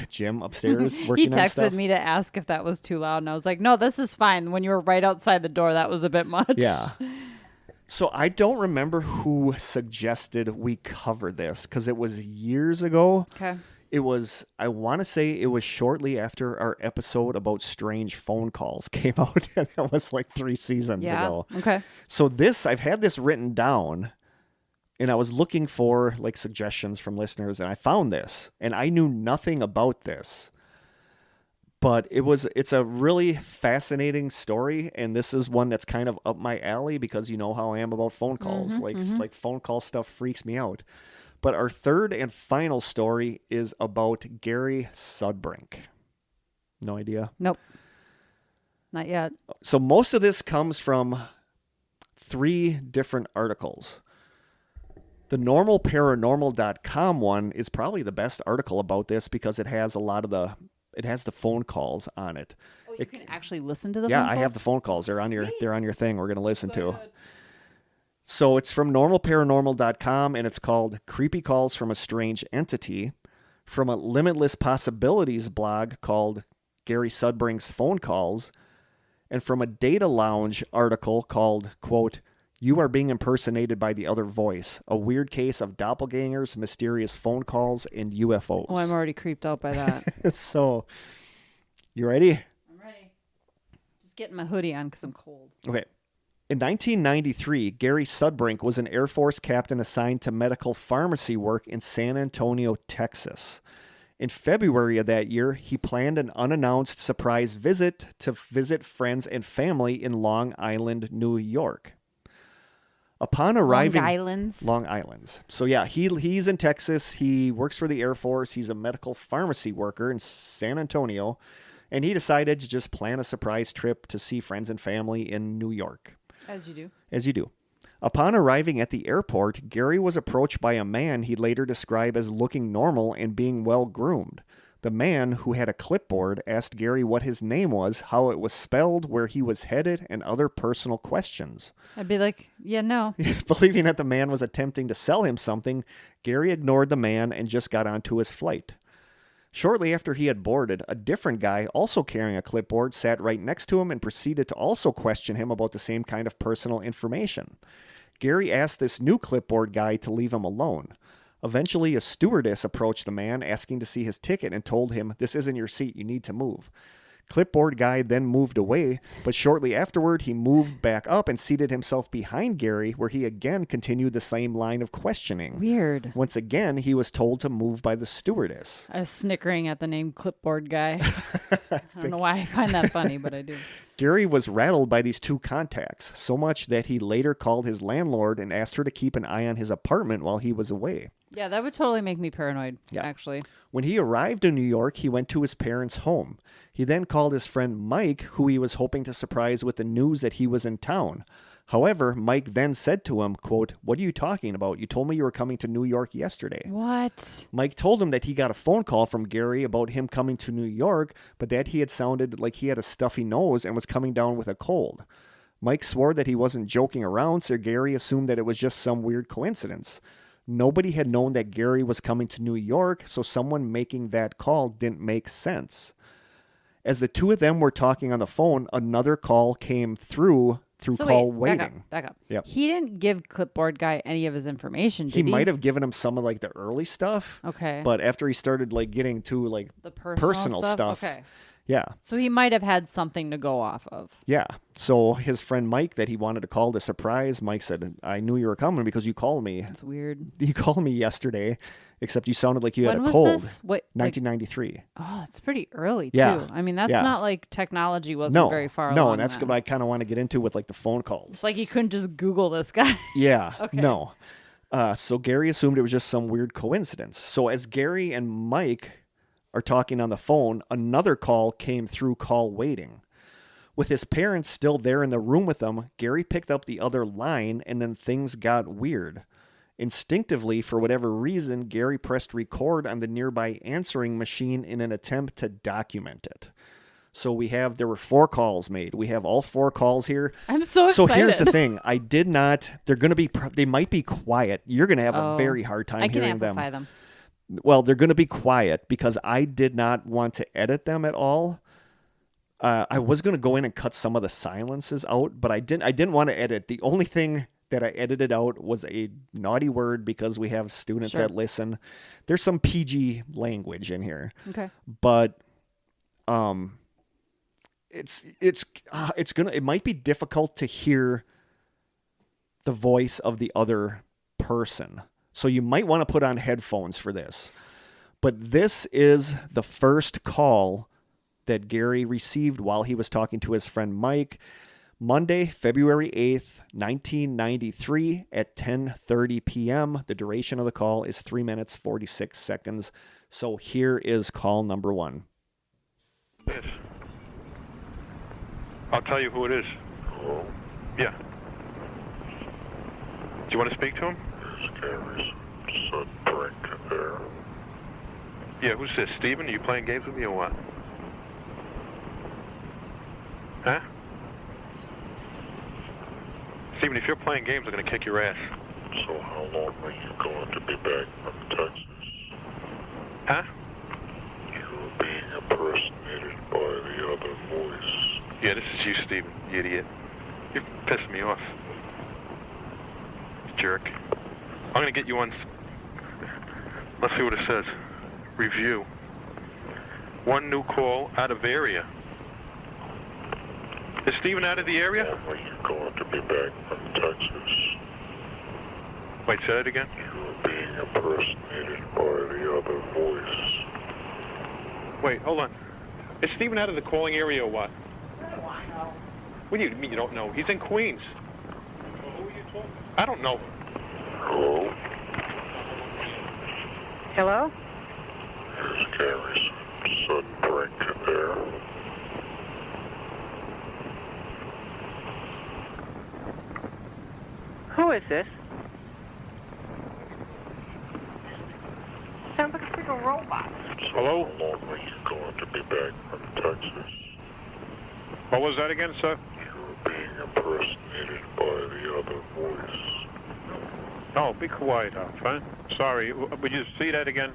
Jim upstairs working He on stuff. texted me to ask if that was too loud, and I was like, "No, this is fine." When you were right outside the door, that was a bit much. Yeah. So I don't remember who suggested we cover this because it was years ago. Okay. I want to say it was shortly after our episode about strange phone calls came out. And that was like 3 seasons ago. Okay. So I've had this written down and I was looking for like suggestions from listeners and I found this and I knew nothing about this. But it's a really fascinating story, and this is one that's kind of up my alley because you know how I am about phone calls. Like phone call stuff freaks me out. But our third and final story is about Gary Sudbrink. No idea? Nope. Not yet. So most of this comes from 3 different articles. The normalparanormal.com one is probably the best article about this because it has the phone calls on it. Oh, you can actually listen to the phone Yeah, calls? I have the phone calls. They're on your thing we're going to listen to. Good. So it's from normalparanormal.com, and it's called Creepy Calls from a Strange Entity, from a Limitless Possibilities blog called Gary Sudbrink's Phone Calls, and from a Data Lounge article called, quote, You Are Being Impersonated by the Other Voice, a weird case of doppelgangers, mysterious phone calls, and UFOs. Oh, I'm already creeped out by that. So, you ready? I'm ready. Just getting my hoodie on because I'm cold. Okay. In 1993, Gary Sudbrink was an Air Force captain assigned to medical pharmacy work in San Antonio, Texas. In February of that year, he planned an unannounced surprise visit to visit friends and family in Long Island, New York. Upon arriving... Long Islands. So yeah, he's in Texas. He works for the Air Force. He's a medical pharmacy worker in San Antonio. And he decided to just plan a surprise trip to see friends and family in New York. As you do. As you do. Upon arriving at the airport, Gary was approached by a man he'd later describe as looking normal and being well-groomed. The man, who had a clipboard, asked Gary what his name was, how it was spelled, where he was headed, and other personal questions. I'd be like, yeah, no. Believing that the man was attempting to sell him something, Gary ignored the man and just got onto his flight. Shortly after he had boarded, a different guy, also carrying a clipboard, sat right next to him and proceeded to also question him about the same kind of personal information. Gary asked this new clipboard guy to leave him alone. Eventually, a stewardess approached the man, asking to see his ticket, and told him, "This isn't your seat, you need to move." Clipboard guy then moved away, but shortly afterward, he moved back up and seated himself behind Gary, where he again continued the same line of questioning. Weird. Once again, he was told to move by the stewardess. I was snickering at the name clipboard guy. I don't know why I find that funny, but I do. Gary was rattled by these 2 contacts, so much that he later called his landlord and asked her to keep an eye on his apartment while he was away. Yeah, that would totally make me paranoid, actually. When he arrived in New York, he went to his parents' home. He then called his friend Mike, who he was hoping to surprise with the news that he was in town. However, Mike then said to him, quote, "What are you talking about? You told me you were coming to New York yesterday." What? Mike told him that he got a phone call from Gary about him coming to New York, but that he had sounded like he had a stuffy nose and was coming down with a cold. Mike swore that he wasn't joking around, so Gary assumed that it was just some weird coincidence. Nobody had known that Gary was coming to New York, so someone making that call didn't make sense. As the 2 of them were talking on the phone, another call came through call waiting. Back up. Yep. He didn't give clipboard guy any of his information, did he? He might have given him some of like the early stuff. Okay. But after he started like getting to like the personal stuff. Okay. Yeah. So he might have had something to go off of. Yeah. So his friend Mike that he wanted to call to surprise, Mike said, "I knew you were coming because you called me." That's weird. You called me yesterday, except you sounded like you had When a was cold. this? What, 1993. Oh, it's pretty early, too. Yeah. I mean, that's Yeah. not like technology wasn't very far along. No, and that's then. what I kind of want to get into with like the phone calls. It's like you couldn't just Google this guy. Yeah. Okay. No. So Gary assumed it was just some weird coincidence. So as Gary and Mike are talking on the phone, another call came through call waiting. With his parents still there in the room with them, Gary picked up the other line, and then things got weird. Instinctively, for whatever reason, Gary pressed record on the nearby answering machine in an attempt to document it. So there were 4 calls made. We have all 4 calls here. I'm so excited. So here's the thing. They might be quiet. You're going to have a very hard time hearing them. I can amplify them. Well, they're going to be quiet because I did not want to edit them at all. I was going to go in and cut some of the silences out, but I didn't want to edit. The only thing that I edited out was a naughty word because we have students that listen. There's some PG language in here. Okay. But it might be difficult to hear the voice of the other person. So you might want to put on headphones for this. But this is the first call that Gary received while he was talking to his friend Mike. Monday, February 8th, 1993 at 10:30 p.m. The duration of the call is 3 minutes, 46 seconds. So here is call number 1. Yes. I'll tell you who it is. Hello? Yeah. Do you want to speak to him? There's Gary Sudbrink there. Yeah, who's this? Steven? Are you playing games with me or what? Huh? Steven, if you're playing games, I'm going to kick your ass. So how long are you going to be back from Texas? Huh? You're being impersonated by the other voice. Yeah, this is you, Steven, you idiot. You're pissing me off. Jerk. I'm going to get you on... Let's see what it says. Review. 1 new call out of area. Is Steven out of the area? How long are you going to be back from Texas? Wait, say that again? You're being impersonated by the other voice. Wait, hold on. Is Steven out of the calling area or what? What do you mean you don't know? He's in Queens. Who are you talking? I don't know. Hello? Hello? There's Gary Sudbrink there. Who is this? Sounds like a freaking robot. So Hello? how long are you going to be back from Texas? What was that again, sir? You're being impersonated by the other voice. Oh, be quiet, huh? Sorry, would you see that again?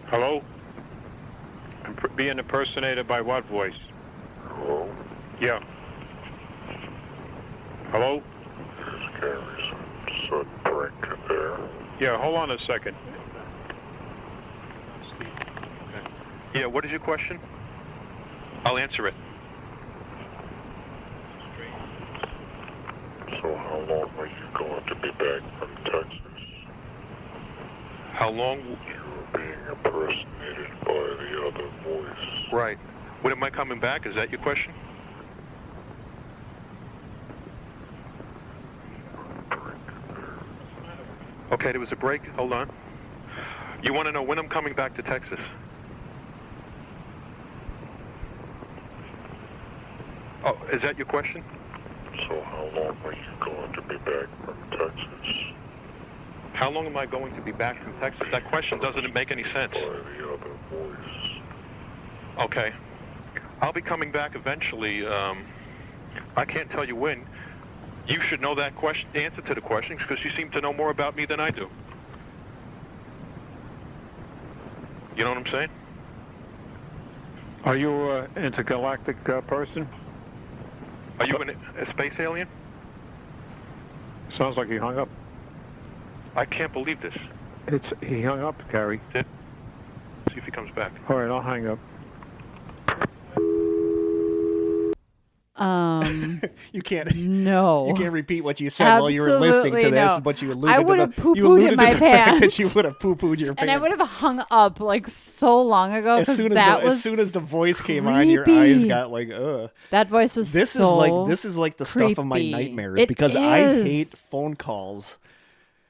Hello? I'm being impersonated by what voice? Hello? Yeah. Hello? There's Gary Sudbrink there. Yeah, hold on a second. Yeah, what is your question? I'll answer it. So how long are you going to be back from Texas? How long? You're being impersonated by the other voice. Right. When am I coming back? Is that your question? Okay, there was a break. Hold on. You want to know when I'm coming back to Texas? Oh, is that your question? So how long are you going to be back from Texas? How long am I going to be back from Texas? That question doesn't make any sense. By the other voice. Okay. I'll be coming back eventually. I can't tell you when. You should know that question, the answer to the questions, because you seem to know more about me than I do. You know what I'm saying? Are you an intergalactic person? Are you a space alien? Sounds like he hung up. I can't believe this. He hung up, Gary. See if he comes back. All right, I'll hang up. You can't. No. You can't repeat what you said while you were listening to Absolutely this, no. but you I alluded would to have the poo-pooed in my fact that pants. you would have poo-pooed your pants. And I would have hung up like so long ago as because soon as that the, was as soon as the voice came on, your eyes creepy. got like, ugh. That voice was This so is like the stuff of my creepy. nightmares It because I is. hate phone calls.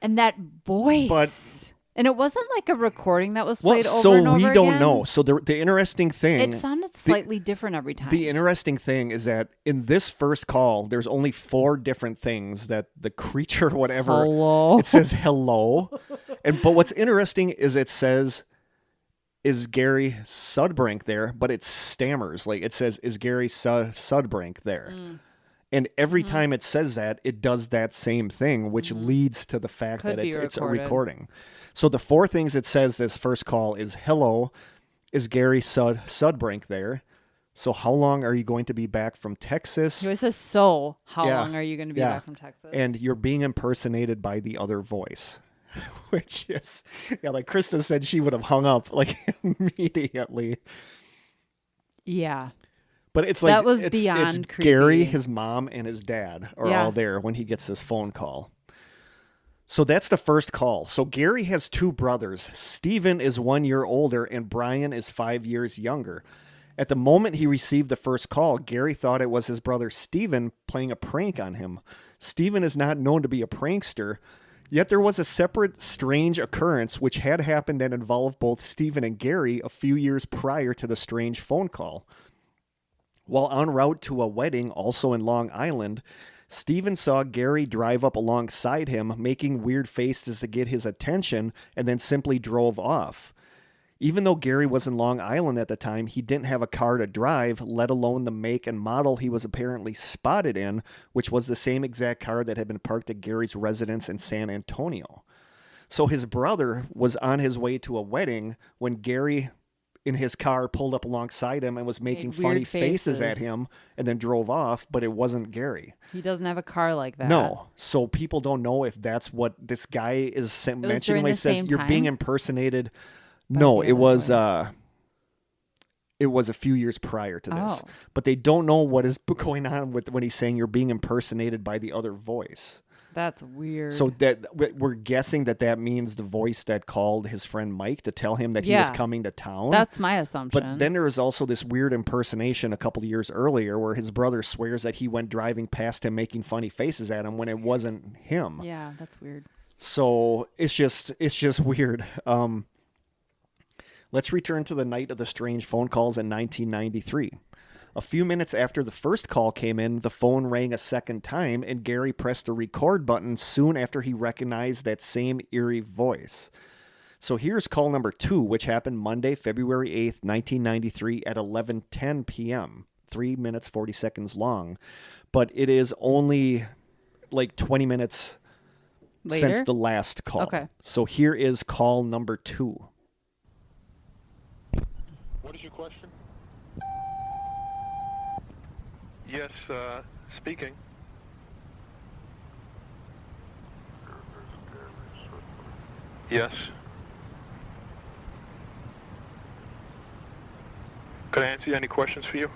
And that voice. But- and it wasn't like a recording that was Well, played over so and over we again. don't know. So the interesting thing, It sounded slightly different every time. the interesting thing is that in this first call, there's only 4 different things that the creature, whatever, Hello. it says hello, but what's interesting is it says, "Is Gary Sudbrink there?" But it stammers, like it says, "Is Gary Sudbrink there?" And every time it says that, it does that same thing, which leads to the fact Could that be it's a recorded. recording. So the 4 things it says this first call is, hello, is Gary Sudbrink there? So how long are you going to be back from Texas? He always says, so how Yeah. long are you going to be Yeah. back from Texas? And you're being impersonated by the other voice. Which is, yeah, like Krista said, she would have hung up like immediately. yeah. But it's like That was it's beyond Gary, creepy. his mom, and his dad are Yeah. all there when he gets this phone call. So that's the first call. So Gary has 2 brothers. Steven is 1 year older and Brian is 5 years younger. At the moment he received the first call, Gary thought it was his brother Stephen playing a prank on him. Stephen is not known to be a prankster, yet there was a separate strange occurrence which had happened and involved both Stephen and Gary a few years prior to the strange phone call. While en route to a wedding, also in Long Island, Stephen saw Gary drive up alongside him, making weird faces to get his attention, and then simply drove off. Even though Gary was in Long Island at the time, he didn't have a car to drive, let alone the make and model he was apparently spotted in, which was the same exact car that had been parked at Gary's residence in San Antonio. So his brother was on his way to a wedding when Gary, in his car, pulled up alongside him and was making Made funny weird faces at faces. him and then drove off, but it wasn't Gary. He doesn't have a car like that. No. So people don't know if that's what this guy is mentioning during when he the says same you're being time? impersonated. By No, the it other was voice. it was a few years prior to this. Oh. But they don't know what is going on with when he's saying you're being impersonated by the other voice. That's weird. So that we're guessing that means the voice that called his friend Mike to tell him that he was Yeah. coming to town. That's my assumption. But then there was also this weird impersonation a couple of years earlier where his brother swears that he went driving past him making funny faces at him when it wasn't him. Yeah, that's weird. So it's just weird. Let's return to the night of the strange phone calls in 1993. A few minutes after the first call came in, the phone rang a second time, and Gary pressed the record button soon after he recognized that same eerie voice. So here's call number 2, which happened Monday, February 8th, 1993 at 11:10 p.m., 3 minutes, 40 seconds long. But it is only like 20 minutes Later? since the last call. Okay. So here is call number 2. What is your question? Yes, speaking. Yes. Could I answer any questions for you?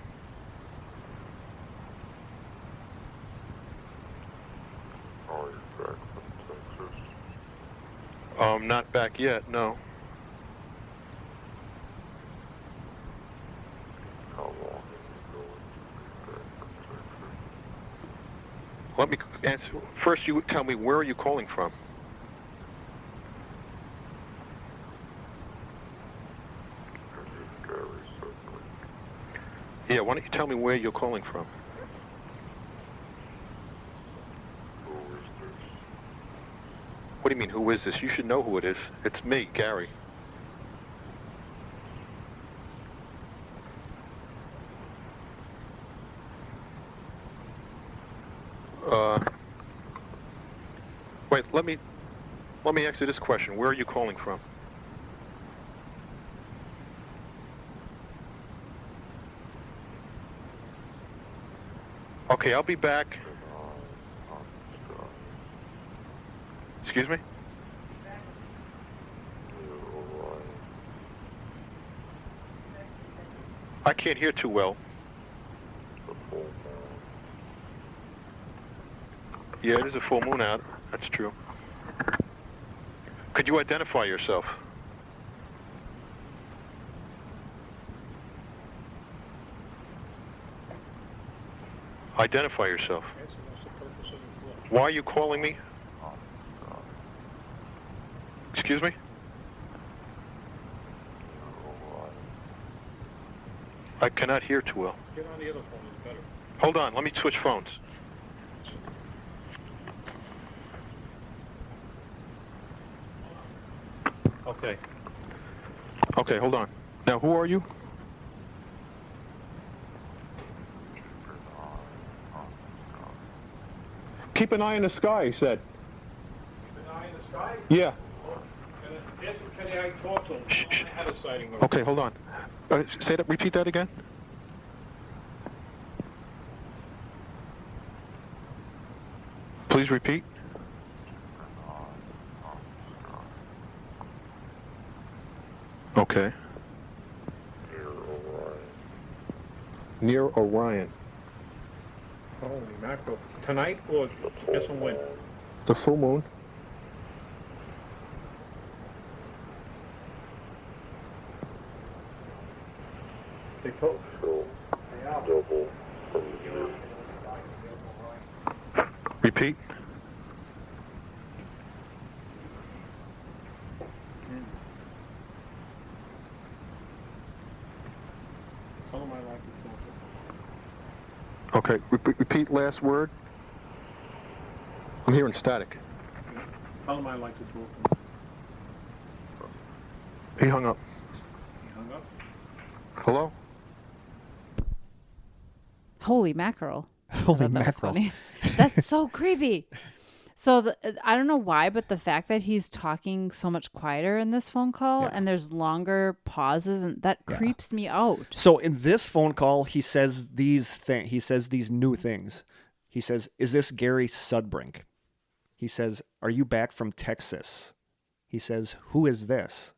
Are you back from Texas? Not back yet, no. How long are you going to be back from Texas? Let me answer. First, you tell me, where are you calling from? This is Gary Sudbrink. Yeah, why don't you tell me where you're calling from? Who is this? What do you mean, who is this? You should know who it is. It's me, Gary. Wait, let me ask you this question. Where are you calling from? Okay, I'll be back. Excuse me? I can't hear too well. Yeah, it is a full moon out. That's true. Could you identify yourself? Identify yourself. Why are you calling me? Excuse me? I cannot hear too well. Get on the other phone, it's better. Hold on, let me switch phones. Okay. Okay, hold on. Now, who are you? Keep an eye in the sky, he said. Keep an eye in the sky? Yeah. Ask Kenny I talked to him. Shh, shh. I had a sighting. Okay, hold on. Say that. Repeat that again. Please repeat. Okay. Near Orion. Holy mackerel. Tonight or guess on when? The full moon. They told. So, double from here. Repeat. Tell him I like his daughter. Okay, repeat last word. I'm hearing static. Tell him I like to talk to him. He hung up. He hung up. Hello? Holy mackerel. Holy That was mackerel. funny. That's so creepy. So I don't know why, but the fact that he's talking so much quieter in this phone call Yeah. and there's longer pauses, and that creeps me out. So in this phone call, he says these new things. He says, "Is this Gary Sudbrink?" He says, "Are you back from Texas?" He says, "Who is this?"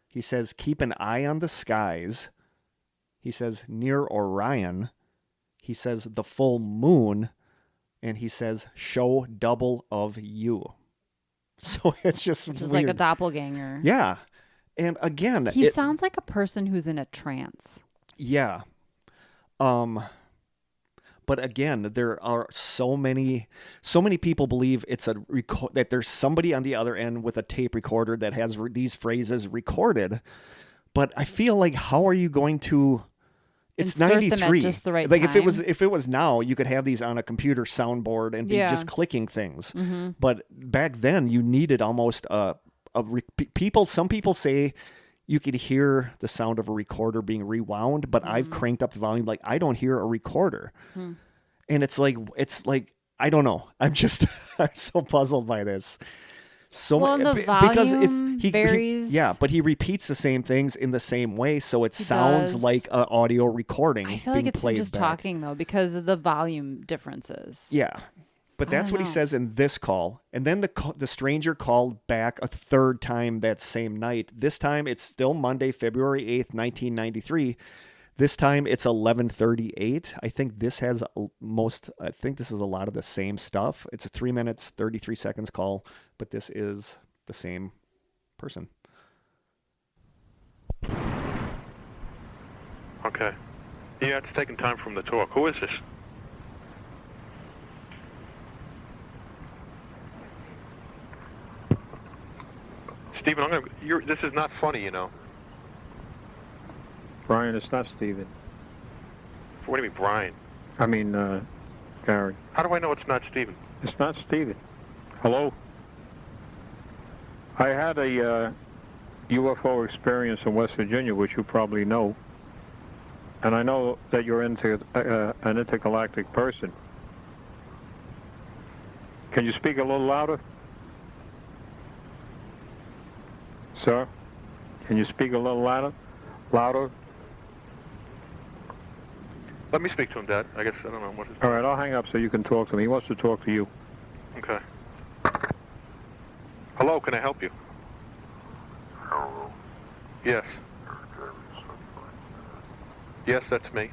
He says, "Keep an eye on the skies." He says, "Near Orion." He says, "The full moon." And he says, "Show double of you." So it's just Which is weird. like a doppelganger. Yeah. And again, He sounds like a person who's in a trance. yeah. But again, there are so many people believe it's that there's somebody on the other end with a tape recorder that has these phrases recorded. But I feel like, how are you going to? It's Insert them 93. at just the right like time. if it was now, you could have these on a computer soundboard and be just clicking things. Mm-hmm. But back then, you needed almost some people say you could hear the sound of a recorder being rewound, but I've cranked up the volume. Like, I don't hear a recorder. And it's like, I don't know. I'm so puzzled by this. Well, the because if volume he varies. but he repeats the same things in the same way, so it sounds does. like an audio recording. I feel being like it's played just back. talking, though, because of the volume differences. Yeah. But that's don't what he know. says in this call. And then the stranger called back a third time that same night. This time it's still Monday, February 8th, 1993. This time it's 11:38. I think this has this is a lot of the same stuff. It's a 3 minutes, 33 seconds call, but this is the same person. Okay. Yeah, it's taking time from the talk. Who is this? Stephen, this is not funny, you know. Brian, it's not Steven. What do you mean, Brian? I mean, Gary. How do I know it's not Stephen? It's not Steven. Hello? I had a UFO experience in West Virginia, which you probably know. And I know that you're into an intergalactic person. Can you speak a little louder? Sir? Can you speak a little louder? Louder? Let me speak to him, Dad. I guess I don't know what his... All right, I'll hang up so you can talk to me. He wants to talk to you. Okay. Hello, can I help you? Hello. Yes. Gary Sudbrink. Yes, that's me.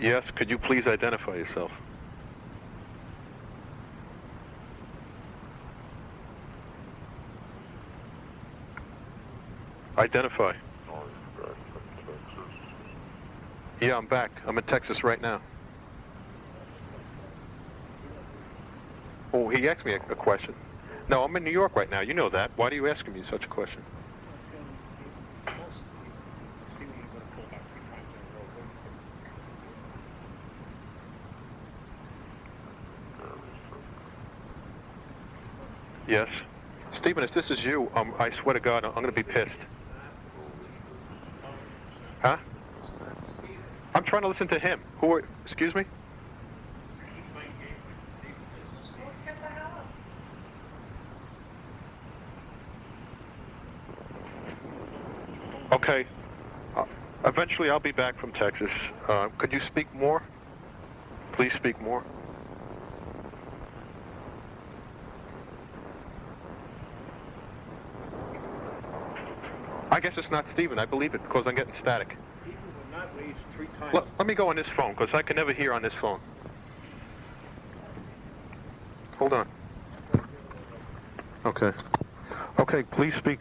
Yes, could you please identify yourself? Identify. Oh, you're back from Texas. Yeah, I'm back. I'm in Texas right now. Oh, he asked me a question. No, I'm in New York right now. You know that. Why are you asking me such a question? Yes. Stephen, if this is you, I swear to God, I'm going to be pissed. Huh? I'm trying to listen to him. Excuse me? Okay. Eventually I'll be back from Texas. Could you speak more? Please speak more. I guess it's not Stephen. I believe it because I'm getting static. Stephen will not raise 3 times. Let me go on this phone because I can never hear on this phone. Hold on. Okay. Okay, please speak.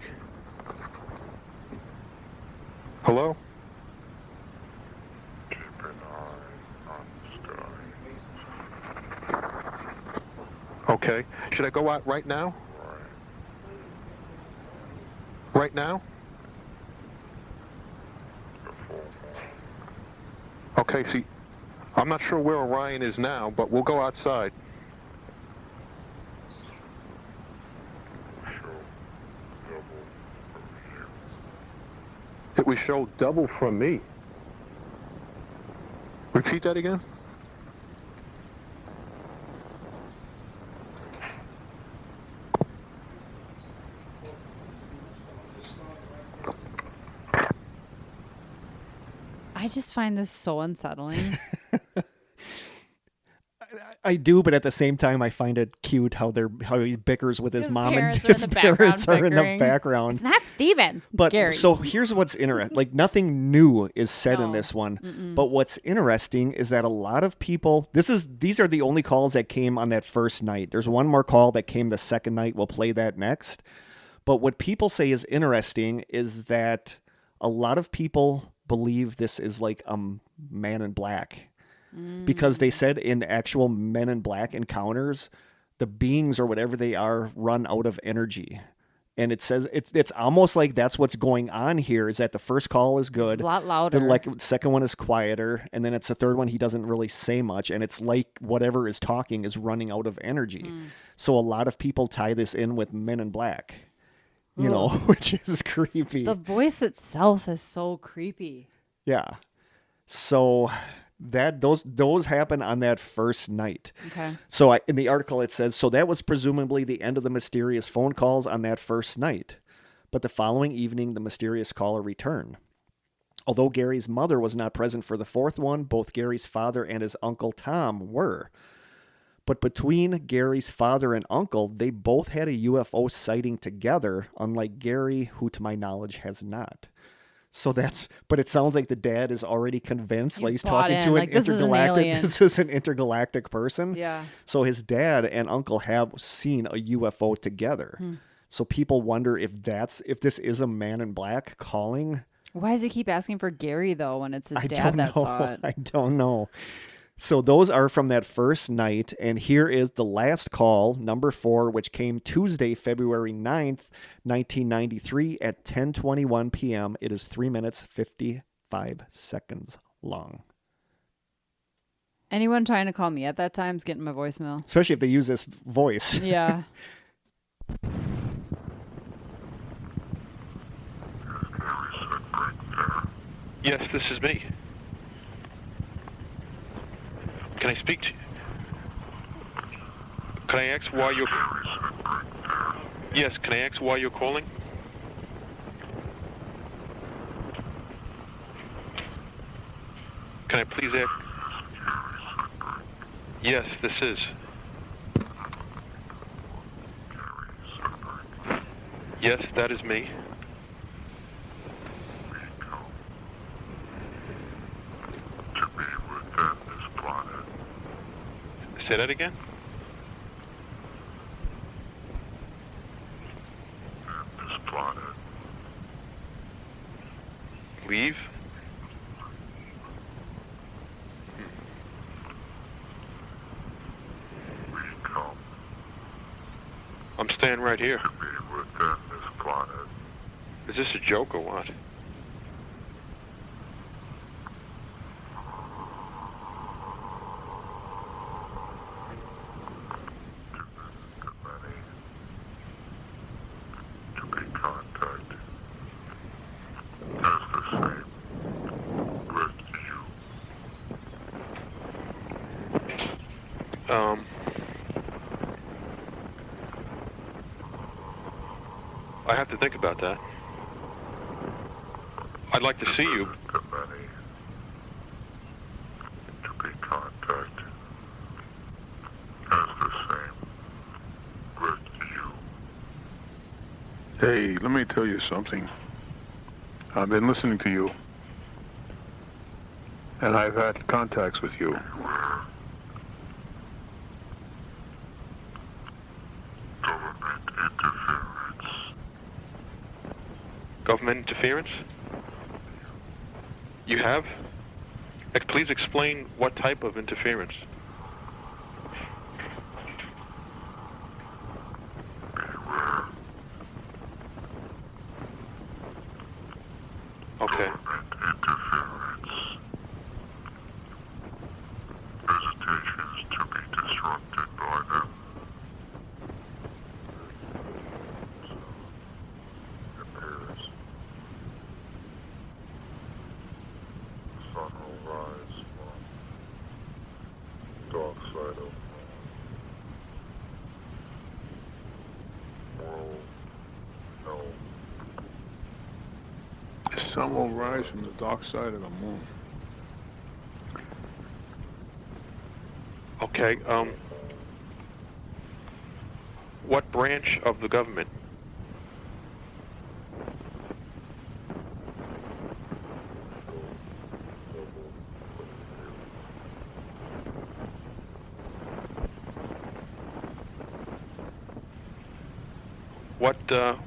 Hello? Keep an eye on the sky. Okay. Should I go out right now? Right now? The full moon. Okay, see, I'm not sure where Orion is now, but we'll go outside. Show double from you. It would show double from me. Repeat that again? I just find this so unsettling. I do, but at the same time, I find it cute how he bickers with his mom and parents his are in the parents are in the bickering. background. It's not Steven. But Gary. so here's what's interesting. Like nothing new is said in No. this one. Mm-mm. But what's interesting is that a lot of people. These are the only calls that came on that first night. There's one more call that came the second night. We'll play that next. But what people say is interesting is that a lot of people believe this is like a Man in Black. Because they said in actual Men in Black encounters, the beings or whatever they are run out of energy. And it says it's almost like that's what's going on here is that the first call is good. It's a lot louder. The second one is quieter. And then it's the third one, he doesn't really say much. And it's like whatever is talking is running out of energy. So a lot of people tie this in with Men in Black, you know, which is creepy. The voice itself is so creepy. Yeah. So those happen on that first night. Okay. So in the article it says, so that was presumably the end of the mysterious phone calls on that first night. But the following evening, the mysterious caller returned. Although Gary's mother was not present for the fourth one, both Gary's father and his uncle Tom were. But between Gary's father and uncle, they both had a UFO sighting together, unlike Gary, who to my knowledge has not. So but it sounds like the dad is already convinced, like he's talking to an intergalactic. This is an intergalactic person. Yeah. So his dad and uncle have seen a UFO together. So people wonder if this is a Man in Black calling. Why does he keep asking for Gary though when it's his dad that saw it? I don't know. So those are from that first night, and here is the last call, number 4, which came Tuesday, February 9th, 1993 at 10:21 p.m. It is 3 minutes, 55 seconds long. Anyone trying to call me at that time is getting my voicemail. Especially if they use this voice. Yeah. Yes, this is me. Can I speak to you? Can I ask why you're... Yes, can I ask why you're calling? Can I please ask... Yes, this is. Yes, that is me. Say that again? This planet. Leave? We come I'm staying right here. to be within this planet. Is this a joke or what? To be contacted as the same with you. I have to think about that. I'd like to see you. To many. To be contacted as the same with you. Hey, let me tell you something. I've been listening to you, and I've had contacts with you. Government interference Government interference? You have? Please explain what type of interference. Okay. Interference. Visitations to be disrupted by them. Appears. Sun will rise from dark side of world. No. The sun will rise from the dark side of the moon. Okay, what branch of the government?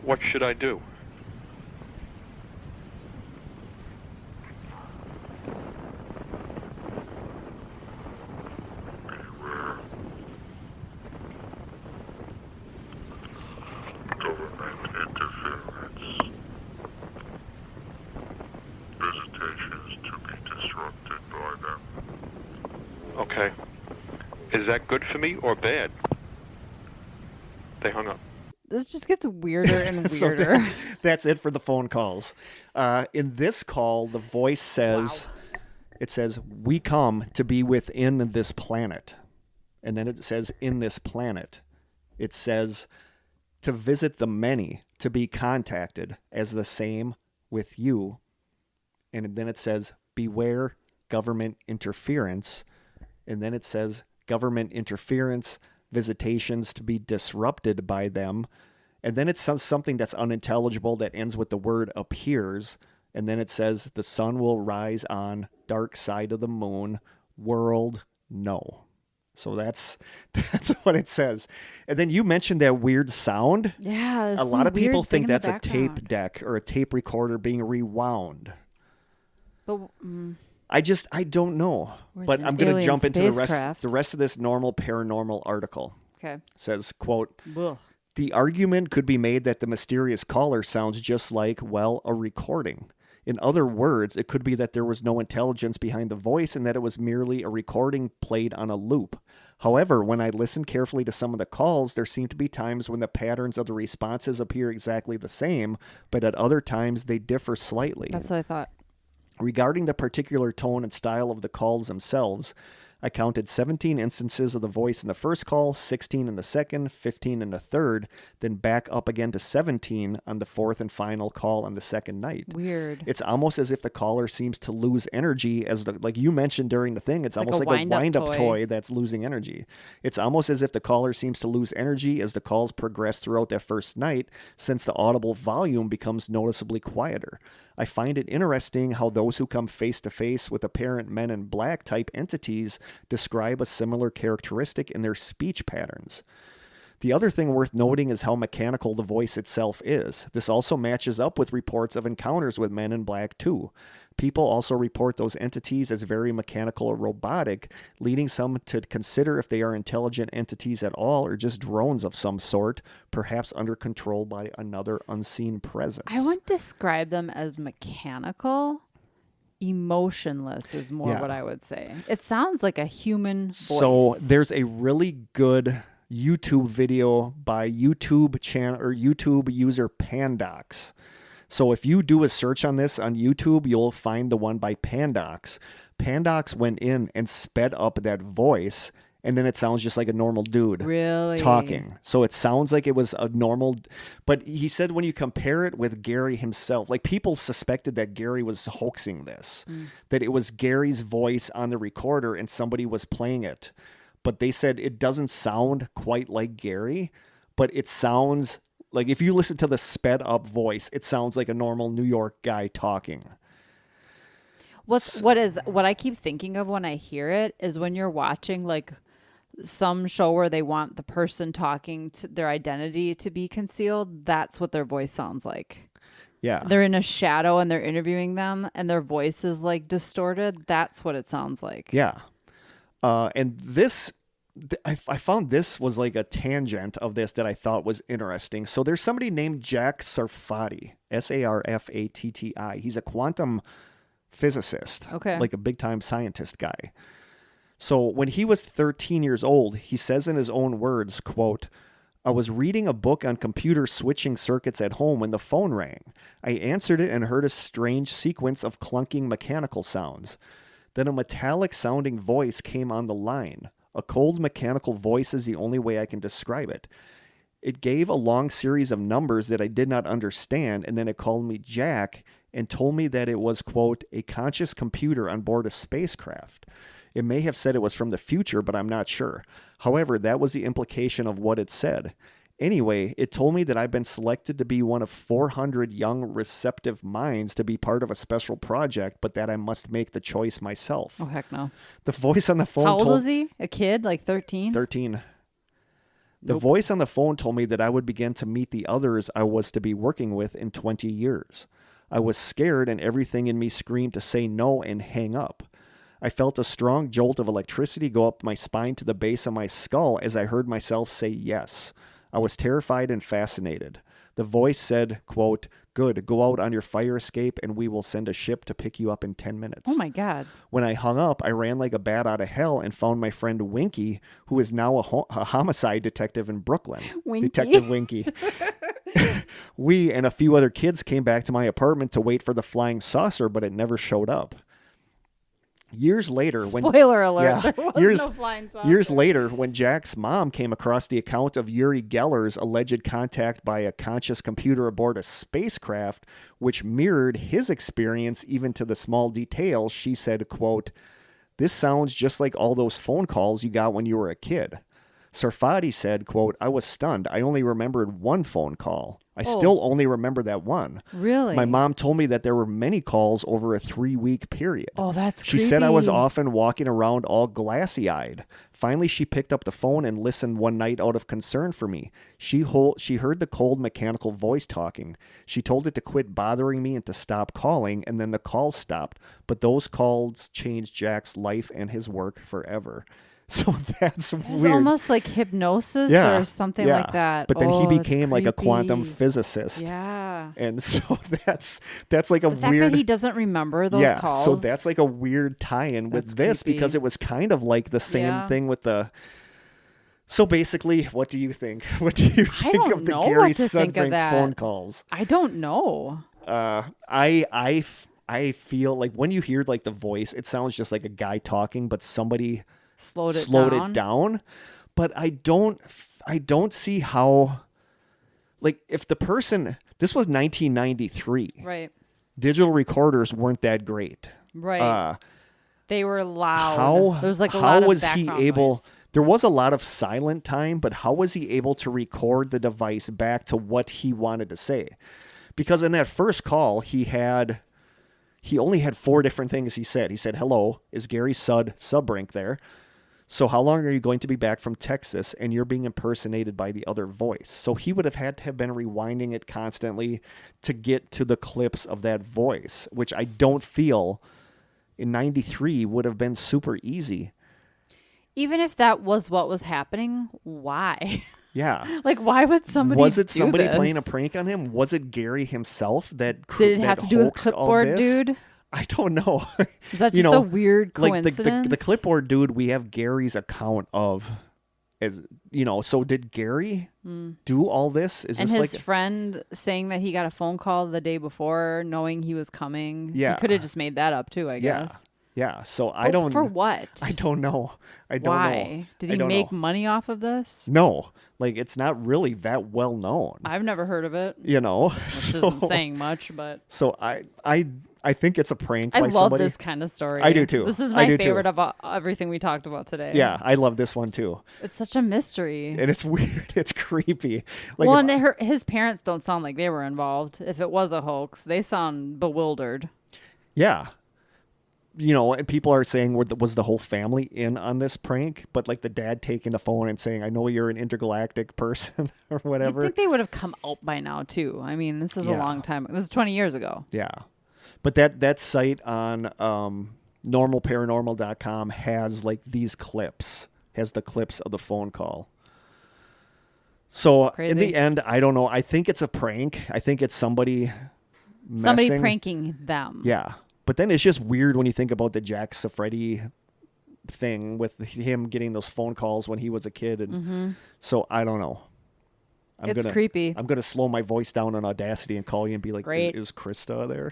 What should I do? Beware. Government interference. Visitations to be disrupted by them. Okay. Is that good for me or bad? They hung up. This just gets weirder and So weirder. that's it for the phone calls. In this call, the voice says, it says, "We come to be within this planet." And then it says, "in this planet." It says, "to visit the many, to be contacted as the same with you." And then it says, "beware government interference." And then it says, "government interference, visitations to be disrupted by them." And then it says something that's unintelligible that ends with the word "appears." And then it says, "the sun will rise on dark side of the moon, world no." So that's what it says. And then you mentioned that weird sound. Yeah, there's A lot some of people weird thing think in the that's a tape background. deck or a tape recorder being rewound. But I don't know. Or it's But an I'm going to alien jump into the spacecraft. rest of this normal paranormal article. okay. It says, quote, Ugh. "The argument could be made that the mysterious caller sounds just like, well, a recording. In other words, it could be that there was no intelligence behind the voice and that it was merely a recording played on a loop. However, when I listened carefully to some of the calls, there seem to be times when the patterns of the responses appear exactly the same, but at other times they differ slightly. That's what I thought. Regarding the particular tone and style of the calls themselves, I counted 17 instances of the voice in the first call, 16 in the second, 15 in the third, then back up again to 17 on the fourth and final call on the second night. Weird. It's almost as if the caller seems to lose energy as like you mentioned during the thing, it's like almost a like a wind-up wind-up toy. toy that's losing energy. It's almost as if the caller seems to lose energy as the calls progress throughout that first night, since the audible volume becomes noticeably quieter. I find it interesting how those who come face to face with apparent men in black type entities describe a similar characteristic in their speech patterns. The other thing worth noting is how mechanical the voice itself is. This also matches up with reports of encounters with men in black too. People also report those entities as very mechanical or robotic, leading some to consider if they are intelligent entities at all or just drones of some sort, perhaps under control by another unseen presence. I wouldn't describe them as mechanical. Emotionless is more Yeah. what I would say. It sounds like a human voice. So there's a really good YouTube video by YouTube user Pandox. So if you do a search on this on YouTube, you'll find the one by Pandox. Pandox went in and sped up that voice, and then it sounds just like a normal dude Really? talking. So it sounds like it was a normal, but he said when you compare it with Gary himself, like people suspected that Gary was hoaxing this, that it was Gary's voice on the recorder and somebody was playing it. But they said it doesn't sound quite like Gary, but it sounds like if you listen to the sped up voice, it sounds like a normal New York guy talking. What I keep thinking of when I hear it is when you're watching like some show where they want the person talking to their identity to be concealed. That's what their voice sounds like. Yeah. They're in a shadow and they're interviewing them and their voice is like distorted. That's what it sounds like. Yeah. And this, I found this was like a tangent of this that I thought was interesting. So there's somebody named Jack Sarfati, Sarfatti. He's a quantum physicist, Okay. like a big time scientist guy. So when he was 13 years old, he says in his own words, quote, I was reading a book on computer switching circuits at home when the phone rang. I answered it and heard a strange sequence of clunking mechanical sounds. Then a metallic sounding voice came on the line. A cold mechanical voice is the only way I can describe it. It gave a long series of numbers that I did not understand, and then it called me Jack and told me that it was, quote, a conscious computer on board a spacecraft. It may have said it was from the future, but I'm not sure. However, that was the implication of what it said. Anyway, it told me that I've been selected to be one of 400 young receptive minds to be part of a special project, but that I must make the choice myself. Oh, heck no. The voice on the phone How old told is he? A kid? Like 13? 13. The voice on the phone told me that I would begin to meet the others I was to be working with in 20 years. I was scared and everything in me screamed to say no and hang up. I felt a strong jolt of electricity go up my spine to the base of my skull as I heard myself say yes. I was terrified and fascinated. The voice said, quote, good, go out on your fire escape and we will send a ship to pick you up in 10 minutes. Oh my God. When I hung up, I ran like a bat out of hell and found my friend Winky, who is now a homicide detective in Brooklyn. Winky. Detective Winky. We and a few other kids came back to my apartment to wait for the flying saucer, but it never showed up. Years later, Spoiler alert, there was no flying saucer. Years later, when Jack's mom came across the account of Yuri Geller's alleged contact by a conscious computer aboard a spacecraft, which mirrored his experience even to the small details, she said, quote, this sounds just like all those phone calls you got when you were a kid. Sarfati said, quote, I was stunned. I only remembered one phone call. I still only remember that one. Really? My mom told me that there were many calls over a 3-week period. Oh, that's She creepy. said I was often walking around all glassy-eyed. Finally, she picked up the phone and listened one night out of concern for me. She heard the cold mechanical voice talking. She told it to quit bothering me and to stop calling, and then the calls stopped. But those calls changed Jack's life and his work forever. So that's It's weird. almost like hypnosis or something like that. But then he that's became like a quantum creepy. physicist. Yeah. And so that's like a The fact weird. that he doesn't remember those calls. So that's like a weird tie-in with That's this creepy. because it was kind of like the same Yeah. thing with the. So basically, what do you think? What do you I think don't of the know Gary what to think of Sudbrink that. phone calls? I don't know. I feel like when you hear like the voice, it sounds just like a guy talking, but somebody Slowed it down. But I don't see how, like, if the person, this was 1993. Right. Digital recorders weren't that great. Right. They were loud. How There's like a how lot of was he background able? noise. There was a lot of silent time, but how was he able to record the device back to what he wanted to say? Because in that first call, he only had 4 different things he said. He said, "Hello, is Gary Sudbrink there? So how long are you going to be back from Texas?" And you're being impersonated by the other voice. So he would have had to have been rewinding it constantly to get to the clips of that voice, which I don't feel in 93 would have been super easy. Even if that was what was happening, why? Yeah. Like, why would somebody Was it do somebody this? playing a prank on him? Was it Gary himself that Did it have to do with hoaxed all clipboard this? dude? I don't know. Is that You just know, a weird like coincidence? the clipboard dude, we have Gary's account of, as you know. So did Gary do all this? Is And this his like friend saying that he got a phone call the day before, knowing he was coming. Yeah. He could have just made that up too, I yeah, guess. yeah? So I But don't. For what? I don't know. I don't Why? know. Did I he don't make know. money off of this? No, like it's not really that well known. I've never heard of it. You know, Which so, isn't saying much, but So I think it's a prank. I by love somebody. this kind of story. I do too. This is I my do too. favorite of everything we talked about today. Yeah, I love this one too. It's such a mystery. And it's weird. It's creepy. Like Well, if- and his parents don't sound like they were involved. If it was a hoax, they sound bewildered. yeah. and people are saying, was the whole family in on this prank? But like the dad taking the phone and saying, I know you're an intergalactic person or I whatever. think they would have come out by now too. I mean, this is a long time. This is 20 years ago. Yeah. But that site on normalparanormal.com has like these clips, has the clips of the phone call. So in the end, I don't know. I think it's a prank. I think it's somebody pranking them. Yeah. But then it's just weird when you think about the Jack Safredi thing with him getting those phone calls when he was a kid. And so I don't know. It's creepy. I'm going to slow my voice down on Audacity and call you and be like, Great. Is Krista there?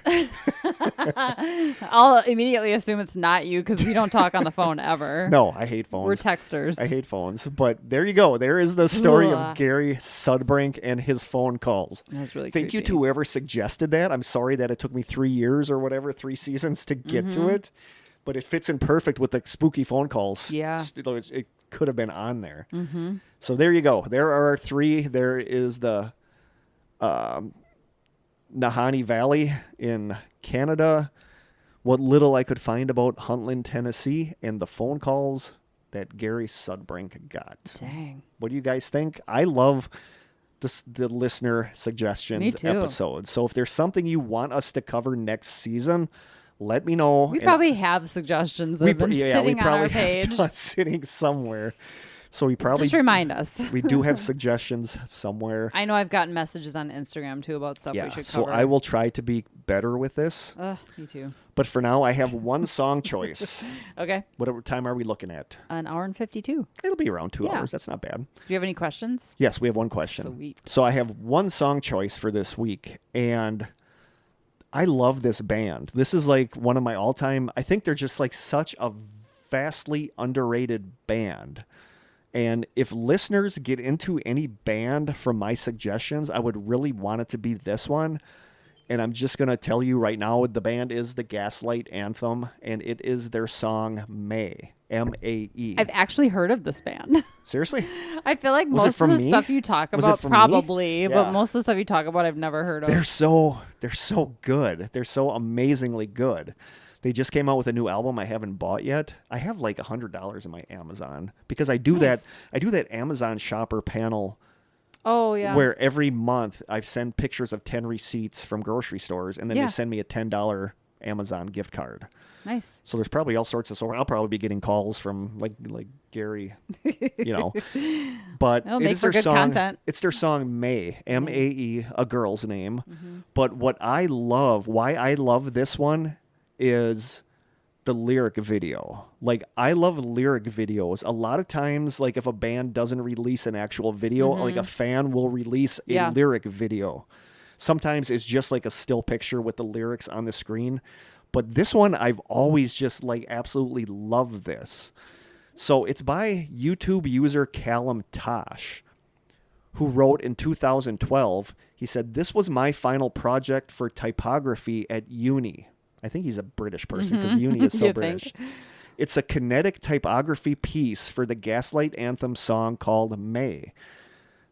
I'll immediately assume it's not you because we don't talk on the phone ever. No, I hate phones. We're texters. I hate phones. But there you go. There is the story of Gary Sudbrink and his phone calls. That's really Thank you to whoever suggested that. I'm sorry that it took me 3 years or whatever, 3 seasons to get to it. But it fits in perfect with the spooky phone calls. Yeah. It could have been on there. So there you go. There are 3. There is the Nahanni Valley in Canada, what little I could find about Huntland, Tennessee, and the phone calls that Gary Sudbrink got. Dang. What do you guys think? I love the listener suggestions episodes. So if there's something you want us to cover next season, let me know. We probably have suggestions that have been sitting on our page. Sitting somewhere. So we probably just remind us. We do have suggestions somewhere. I know I've gotten messages on Instagram too about stuff we should cover. So I will try to be better with this. Me too. But for now, I have one song choice. Okay. Whatever time are we looking at? An hour and 52. It'll be around 2 hours. That's not bad. Do you have any questions? Yes, we have one question. Sweet. So I have one song choice for this week, and I love this band. This is like one of my all-time. I think they're just like such a vastly underrated band. And if listeners get into any band from my suggestions, I would really want it to be this one. And I'm just going to tell you right now, the band is the Gaslight Anthem, and it is their song May, M-A-E. I've actually heard of this band. Seriously? I feel like most of the stuff you talk about, probably, but most of the stuff you talk about, I've never heard of. They're so good. They're so amazingly good. They just came out with a new album I haven't bought yet. I have like $100 in my Amazon because I do that Amazon shopper panel. Oh yeah. Where every month I send pictures of 10 receipts from grocery stores, and then they send me a $10 Amazon gift card. Nice. So there's probably all sorts of I'll probably be getting calls from like Gary, But it is their song. Content. It's their song May, M-A-E, a girl's name. But why I love this one is the lyric video. Like, I love lyric videos. A lot of times, like, if a band doesn't release an actual video, like a fan will release a lyric video. Sometimes it's just like a still picture with the lyrics on the screen. But this one, I've always just like absolutely loved this. So it's by YouTube user Callum Tosh, who wrote in 2012, he said, "This was my final project for typography at uni." I think he's a British person because uni is so British. It's a kinetic typography piece for the Gaslight Anthem song called May.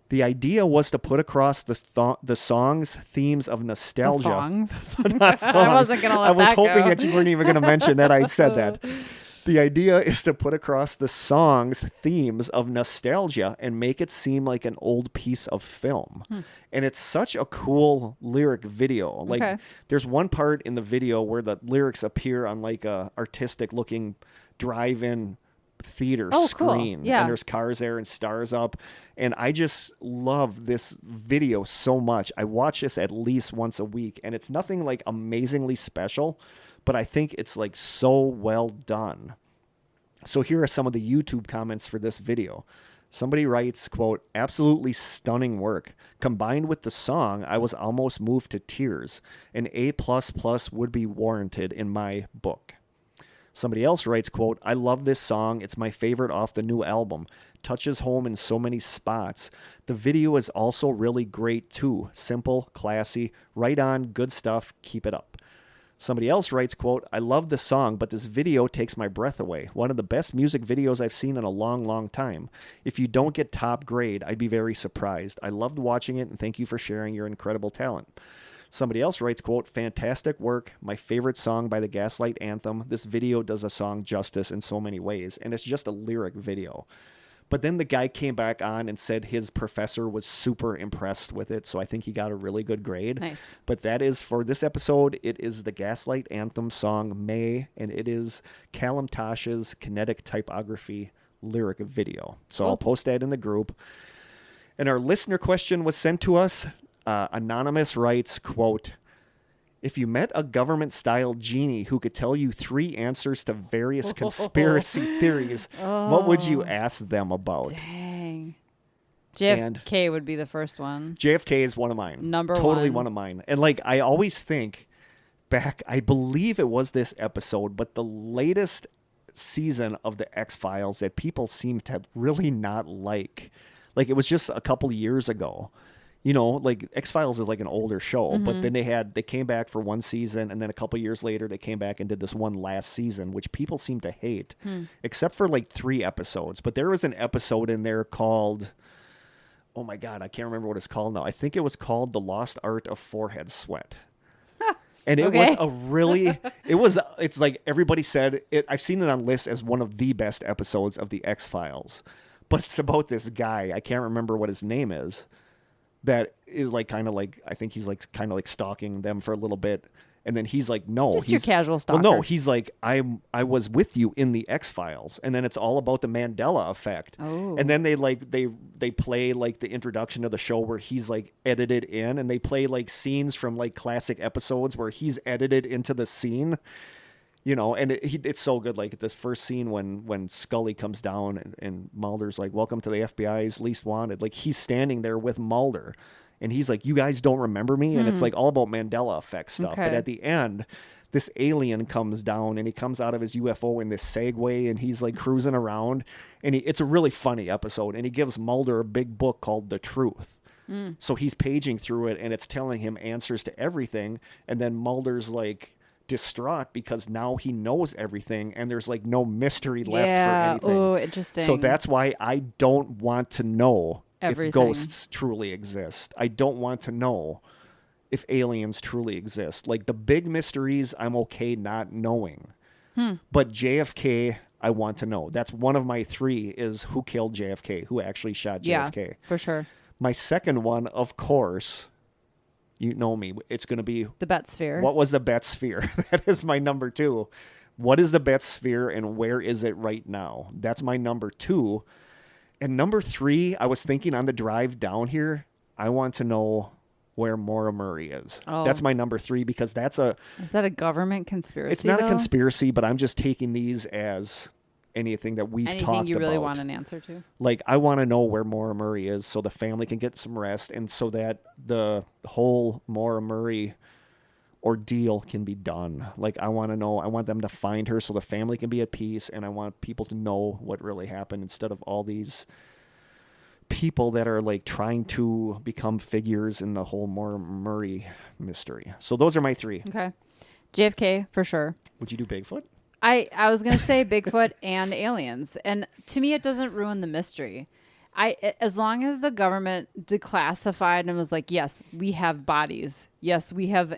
The idea was to put across the song's themes of nostalgia. I wasn't going to let I was that hoping go. that you weren't even going to mention that I said that. The idea is to put across the song's themes of nostalgia and make it seem like an old piece of film. And it's such a cool lyric video. Like, there's one part in the video where the lyrics appear on like a artistic looking drive-in theater screen. Cool. Yeah. And there's cars there and stars up. And I just love this video so much. I watch this at least once a week, and it's nothing like amazingly special, but I think it's like so well done. So here are some of the YouTube comments for this video. Somebody writes, quote, "Absolutely stunning work. Combined with the song, I was almost moved to tears. An A++ would be warranted in my book." Somebody else writes, quote, "I love this song. It's my favorite off the new album. Touches home in so many spots. The video is also really great too. Simple, classy, right on, good stuff. Keep it up." Somebody else writes, quote, "I love the song, but this video takes my breath away. One of the best music videos I've seen in a long, long time. If you don't get top grade, I'd be very surprised. I loved watching it, and thank you for sharing your incredible talent." Somebody else writes, quote, fantastic work. My favorite song by the Gaslight Anthem. This video does a song justice in so many ways. And it's just a lyric video. But then the guy came back on and said his professor was super impressed with it. So I think he got a really good grade. Nice. But that is for this episode. It is the Gaslight Anthem song May. And it is Callum Tosh's Kinetic Typography lyric video. So I'll post that in the group. And our listener question was sent to us. Anonymous writes, quote, if you met a government-style genie who could tell you 3 answers to various conspiracy theories, what would you ask them about? Dang. JFK would be the first one. JFK is one of mine. Number totally one. one of mine. And like, I always think back, I believe it was this episode, but the latest season of the X-Files that people seem to really not like it was just a couple years ago. You know, like X-Files is like an older show, but then they came back for one season, and then a couple years later they came back and did this one last season, which people seem to hate, except for like 3 episodes. But there was an episode in there called, oh my God, I can't remember what it's called now. I think it was called The Lost Art of Forehead Sweat. And it was a really, it's like everybody said, I've seen it on lists as one of the best episodes of the X-Files. But it's about this guy, I can't remember what his name is, that is like kind of like, I think he's like kind of like stalking them for a little bit. And then he's like, no. Just your casual stalker. Well, no, he's like, I was with you in the X-Files. And then it's all about the Mandela effect. Oh. And then they play like the introduction of the show where he's like edited in, and they play like scenes from like classic episodes where he's edited into the scene. You know, and it's so good. Like this first scene when Scully comes down and Mulder's like, welcome to the FBI's least wanted. Like he's standing there with Mulder and he's like, you guys don't remember me? And it's like all about Mandela effect stuff. Okay. But at the end, this alien comes down and he comes out of his UFO in this Segway and he's like cruising around. And it's a really funny episode. And he gives Mulder a big book called The Truth. So he's paging through it and it's telling him answers to everything. And then Mulder's like distraught because now he knows everything and there's like no mystery left for anything. Oh, interesting. So that's why I don't want to know Everything. if ghosts truly exist. I don't want to know if aliens truly exist. Like the big mysteries, I'm okay not knowing. But JFK, I want to know. That's one of my 3 is who killed JFK, who actually shot JFK. Yeah, for sure. My second one, of course, you know me, it's going to be The Bet Sphere. what was the Bet Sphere? That is my number 2. What is the Bet Sphere and where is it right now? That's my number 2. And number 3, I was thinking on the drive down here, I want to know where Maura Murray is. Oh. That's my number 3 because Is that a government conspiracy? it's not though? a conspiracy, but I'm just taking these as anything that we've talked about. Anything you really want an answer to? Like, I want to know where Maura Murray is so the family can get some rest and so that the whole Maura Murray ordeal can be done. Like, I want to know, I want them to find her so the family can be at peace, and I want people to know what really happened instead of all these people that are, like, trying to become figures in the whole Maura Murray mystery. So those are my 3. Okay. JFK, for sure. Would you do Bigfoot? I was going to say Bigfoot and aliens. And to me, it doesn't ruin the mystery. As long as the government declassified and was like, yes, we have bodies. Yes, we have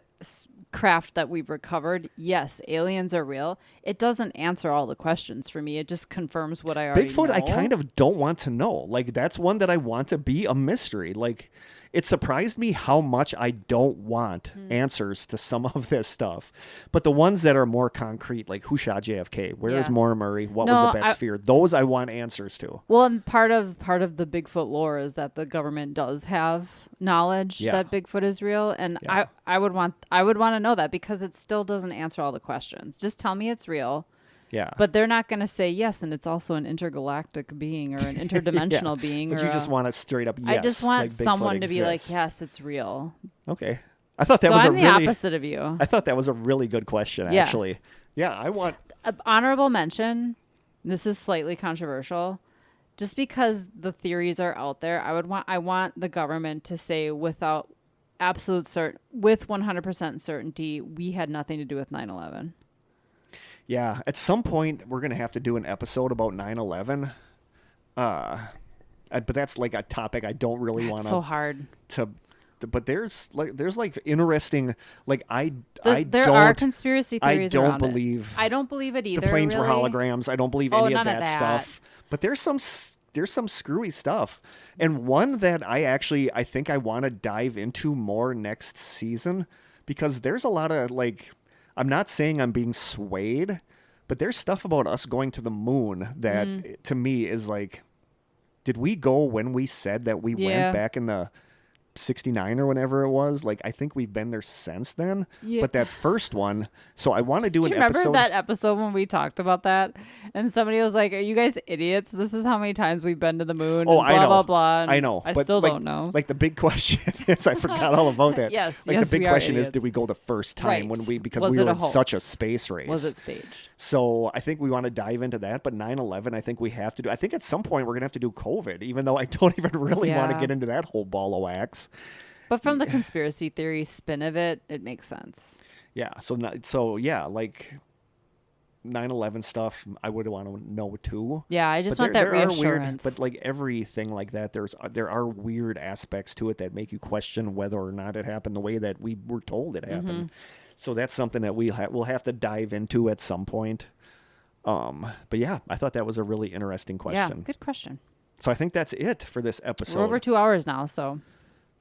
craft that we've recovered. Yes, aliens are real. It doesn't answer all the questions for me. It just confirms what I already Bigfoot, know. I kind of don't want to know. Like, that's one that I want to be a mystery. Like, it surprised me how much I don't want answers to some of this stuff. But the ones that are more concrete, like who shot JFK? Where is Maura Murray? What was the Bet Sphere? Those I want answers to. Well, and part of the Bigfoot lore is that the government does have knowledge that Bigfoot is real, and I would want to know that because it still doesn't answer all the questions. Just tell me it's real. Yeah. But they're not going to say yes, and it's also an intergalactic being or an interdimensional being. But or you just want a straight up yes. I just want like someone to be like, exists. yes, it's real. Okay. I thought that So was I'm a the really opposite of you. I thought that was a really good question, Yeah. actually. Yeah, I want Honorable mention. This is slightly controversial. Just because the theories are out there, I want the government to say with 100% certainty, we had nothing to do with 9/11. Yeah, at some point we're gonna have to do an episode about 9/11. But that's like a topic I don't really want So hard. to but there's like interesting, like There are conspiracy theories I don't around it. believe I don't believe it either. the planes were really. holograms. I don't believe Oh, any of none of that that. stuff. But there's some screwy stuff, and one that I think I want to dive into more next season, because there's a lot of, like, I'm not saying I'm being swayed, but there's stuff about us going to the moon that to me is like, did we go when we said that we went back in the 69 or whenever it was? Like, I think we've been there since then. Yeah. But that first one, so I want to do an episode. Remember that episode when we talked about that? And somebody was like, "Are you guys idiots? This is how many times we've been to the moon." Oh, and I know. Blah, blah, and I know. I but still like, don't know. Like, the big question is, I forgot all about that. Yes, like, yes, the big we are question is, idiots. did we go the first time Right. because Was we it were a in such a hoax? space race? Was it staged? So I think we want to dive into that, but 9/11, I think we have to do. I think at some point we're gonna have to do COVID, even though I don't even really want to Yeah. get into that whole ball of wax. But from the conspiracy theory spin of it, it makes sense. Yeah. So yeah, like 9/11 stuff, I would want to know too. Yeah, I just But want that there are weird, reassurance. but like everything like that, there are weird aspects to it that make you question whether or not it happened the way that we were told it happened. So that's something that we'll have to dive into at some point. But yeah, I thought that was a really interesting question. Yeah, good question. So I think that's it for this episode. We're over 2 hours now, so.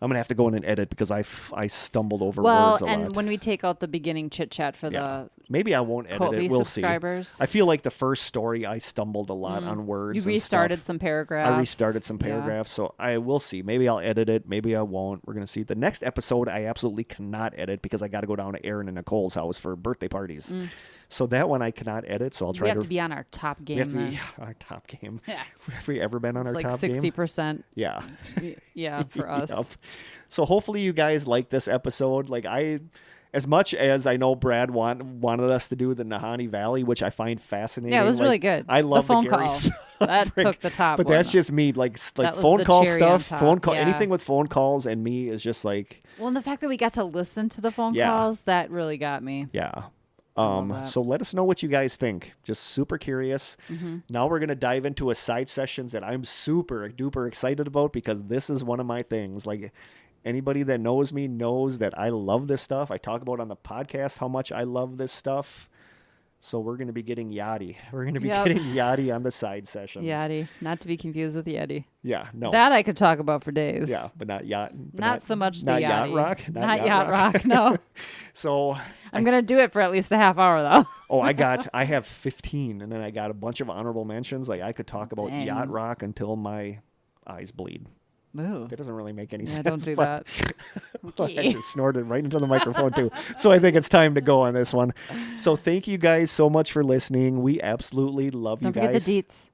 I'm gonna have to go in and edit because I stumbled over Well, words a and lot. when we take out the beginning chit chat for the Maybe I won't edit Colby it. We'll subscribers. see. I feel like the first story I stumbled a lot on words. You and restarted stuff. some paragraphs. I restarted some Yeah. paragraphs, so I will see. Maybe I'll edit it. Maybe I won't. We're gonna see. The next episode I absolutely cannot edit because I got to go down to Aaron and Nicole's house for birthday parties. So that one I cannot edit. So I'll try We have to be on our top game. We have to then. be our top game. Yeah. Have we ever been on It's our like top game? 60%. Yeah. Yeah, for us. Yep. So hopefully you guys like this episode. Like as much as I know Brad wanted us to do the Nahanni Valley, which I find fascinating. Yeah, it was like, really good. I love the phone Gary call. That Sudbrink, took the top. but one. that's just me. Like That was phone the call cherry on stuff, top. phone call, Yeah. anything with phone calls and me is just like, Well, and the fact that we got to listen to the phone Yeah. calls, that really got me. yeah. love that. So let us know what you guys think. Just super curious. Now we're gonna dive into a side sessions that I'm super duper excited about because this is one of my things. Like anybody that knows me knows that I love this stuff. I talk about on the podcast how much I love this stuff. So we're gonna be getting Yachty. We're gonna be getting Yachty on the side sessions. Yachty, not to be confused with Yeti. Yeah, no. That I could talk about for days. Yeah, but not yacht. But Not so much the not yacht Yachty. rock. Not yacht rock. No. So I'm gonna do it for at least a half hour though. I have 15, and then I got a bunch of honorable mentions. Like I could talk about Dang. yacht rock until my eyes bleed. Ooh. That doesn't really make any Yeah, sense. don't do but that. I Okay. just snorted right into the microphone too. So I think it's time to go on this one. So thank you guys so much for listening. We absolutely love Don't you forget guys. the deets.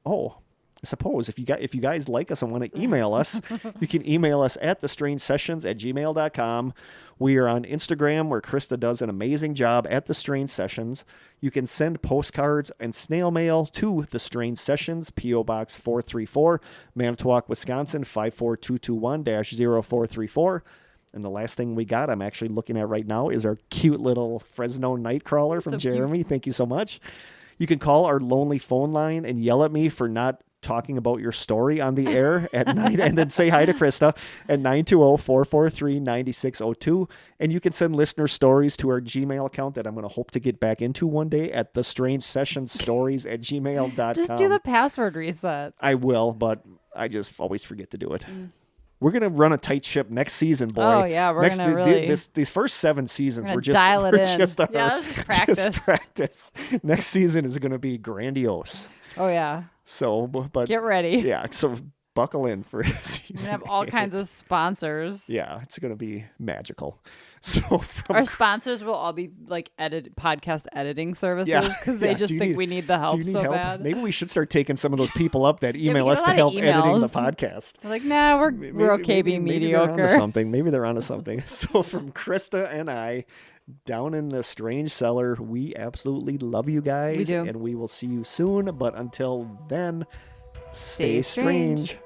Oh, I suppose if you guys like us and want to email us, you can email us at thestrangesessions@gmail.com. We are on Instagram where Krista does an amazing job at The Strange Sessions. You can send postcards and snail mail to The Strange Sessions, P.O. Box 434, Manitowoc, Wisconsin 54221-0434. And the last thing we got, I'm actually looking at right now, is our cute little Fresno Nightcrawler from So cute. Jeremy. Thank you so much. You can call our lonely phone line and yell at me for not talking about your story on the air at night, and then say hi to Krista at 920-443-9602. And you can send listener stories to our Gmail account that I'm going to hope to get back into one day at thestrangesessionsstories@gmail.com. Just do the password reset. I will, but I just always forget to do it. We're gonna run a tight ship next season, boy. Oh, yeah, we're gonna really- these first 7 seasons. We're We're gonna just dial it we're in. just Yeah, let's just practice. just practice. Next season is gonna be grandiose. Oh yeah. So, but Get ready. Yeah, so buckle in for We're season. gonna have all 8. kinds of sponsors. Yeah, it's gonna be magical. So from Our sponsors will all be like podcast editing services Yeah, because they yeah. just Do you think need- we need the do help you need so help? bad. Maybe we should start taking some of those people up that we email get us a to lot of help editing the emails. podcast. They're like, nah, we're okay being maybe they're onto mediocre. something. Maybe they're onto something. So from Krista and I, down in the strange cellar, we absolutely love you guys. We do. And we will see you soon. But until then, Stay stay strange. strange.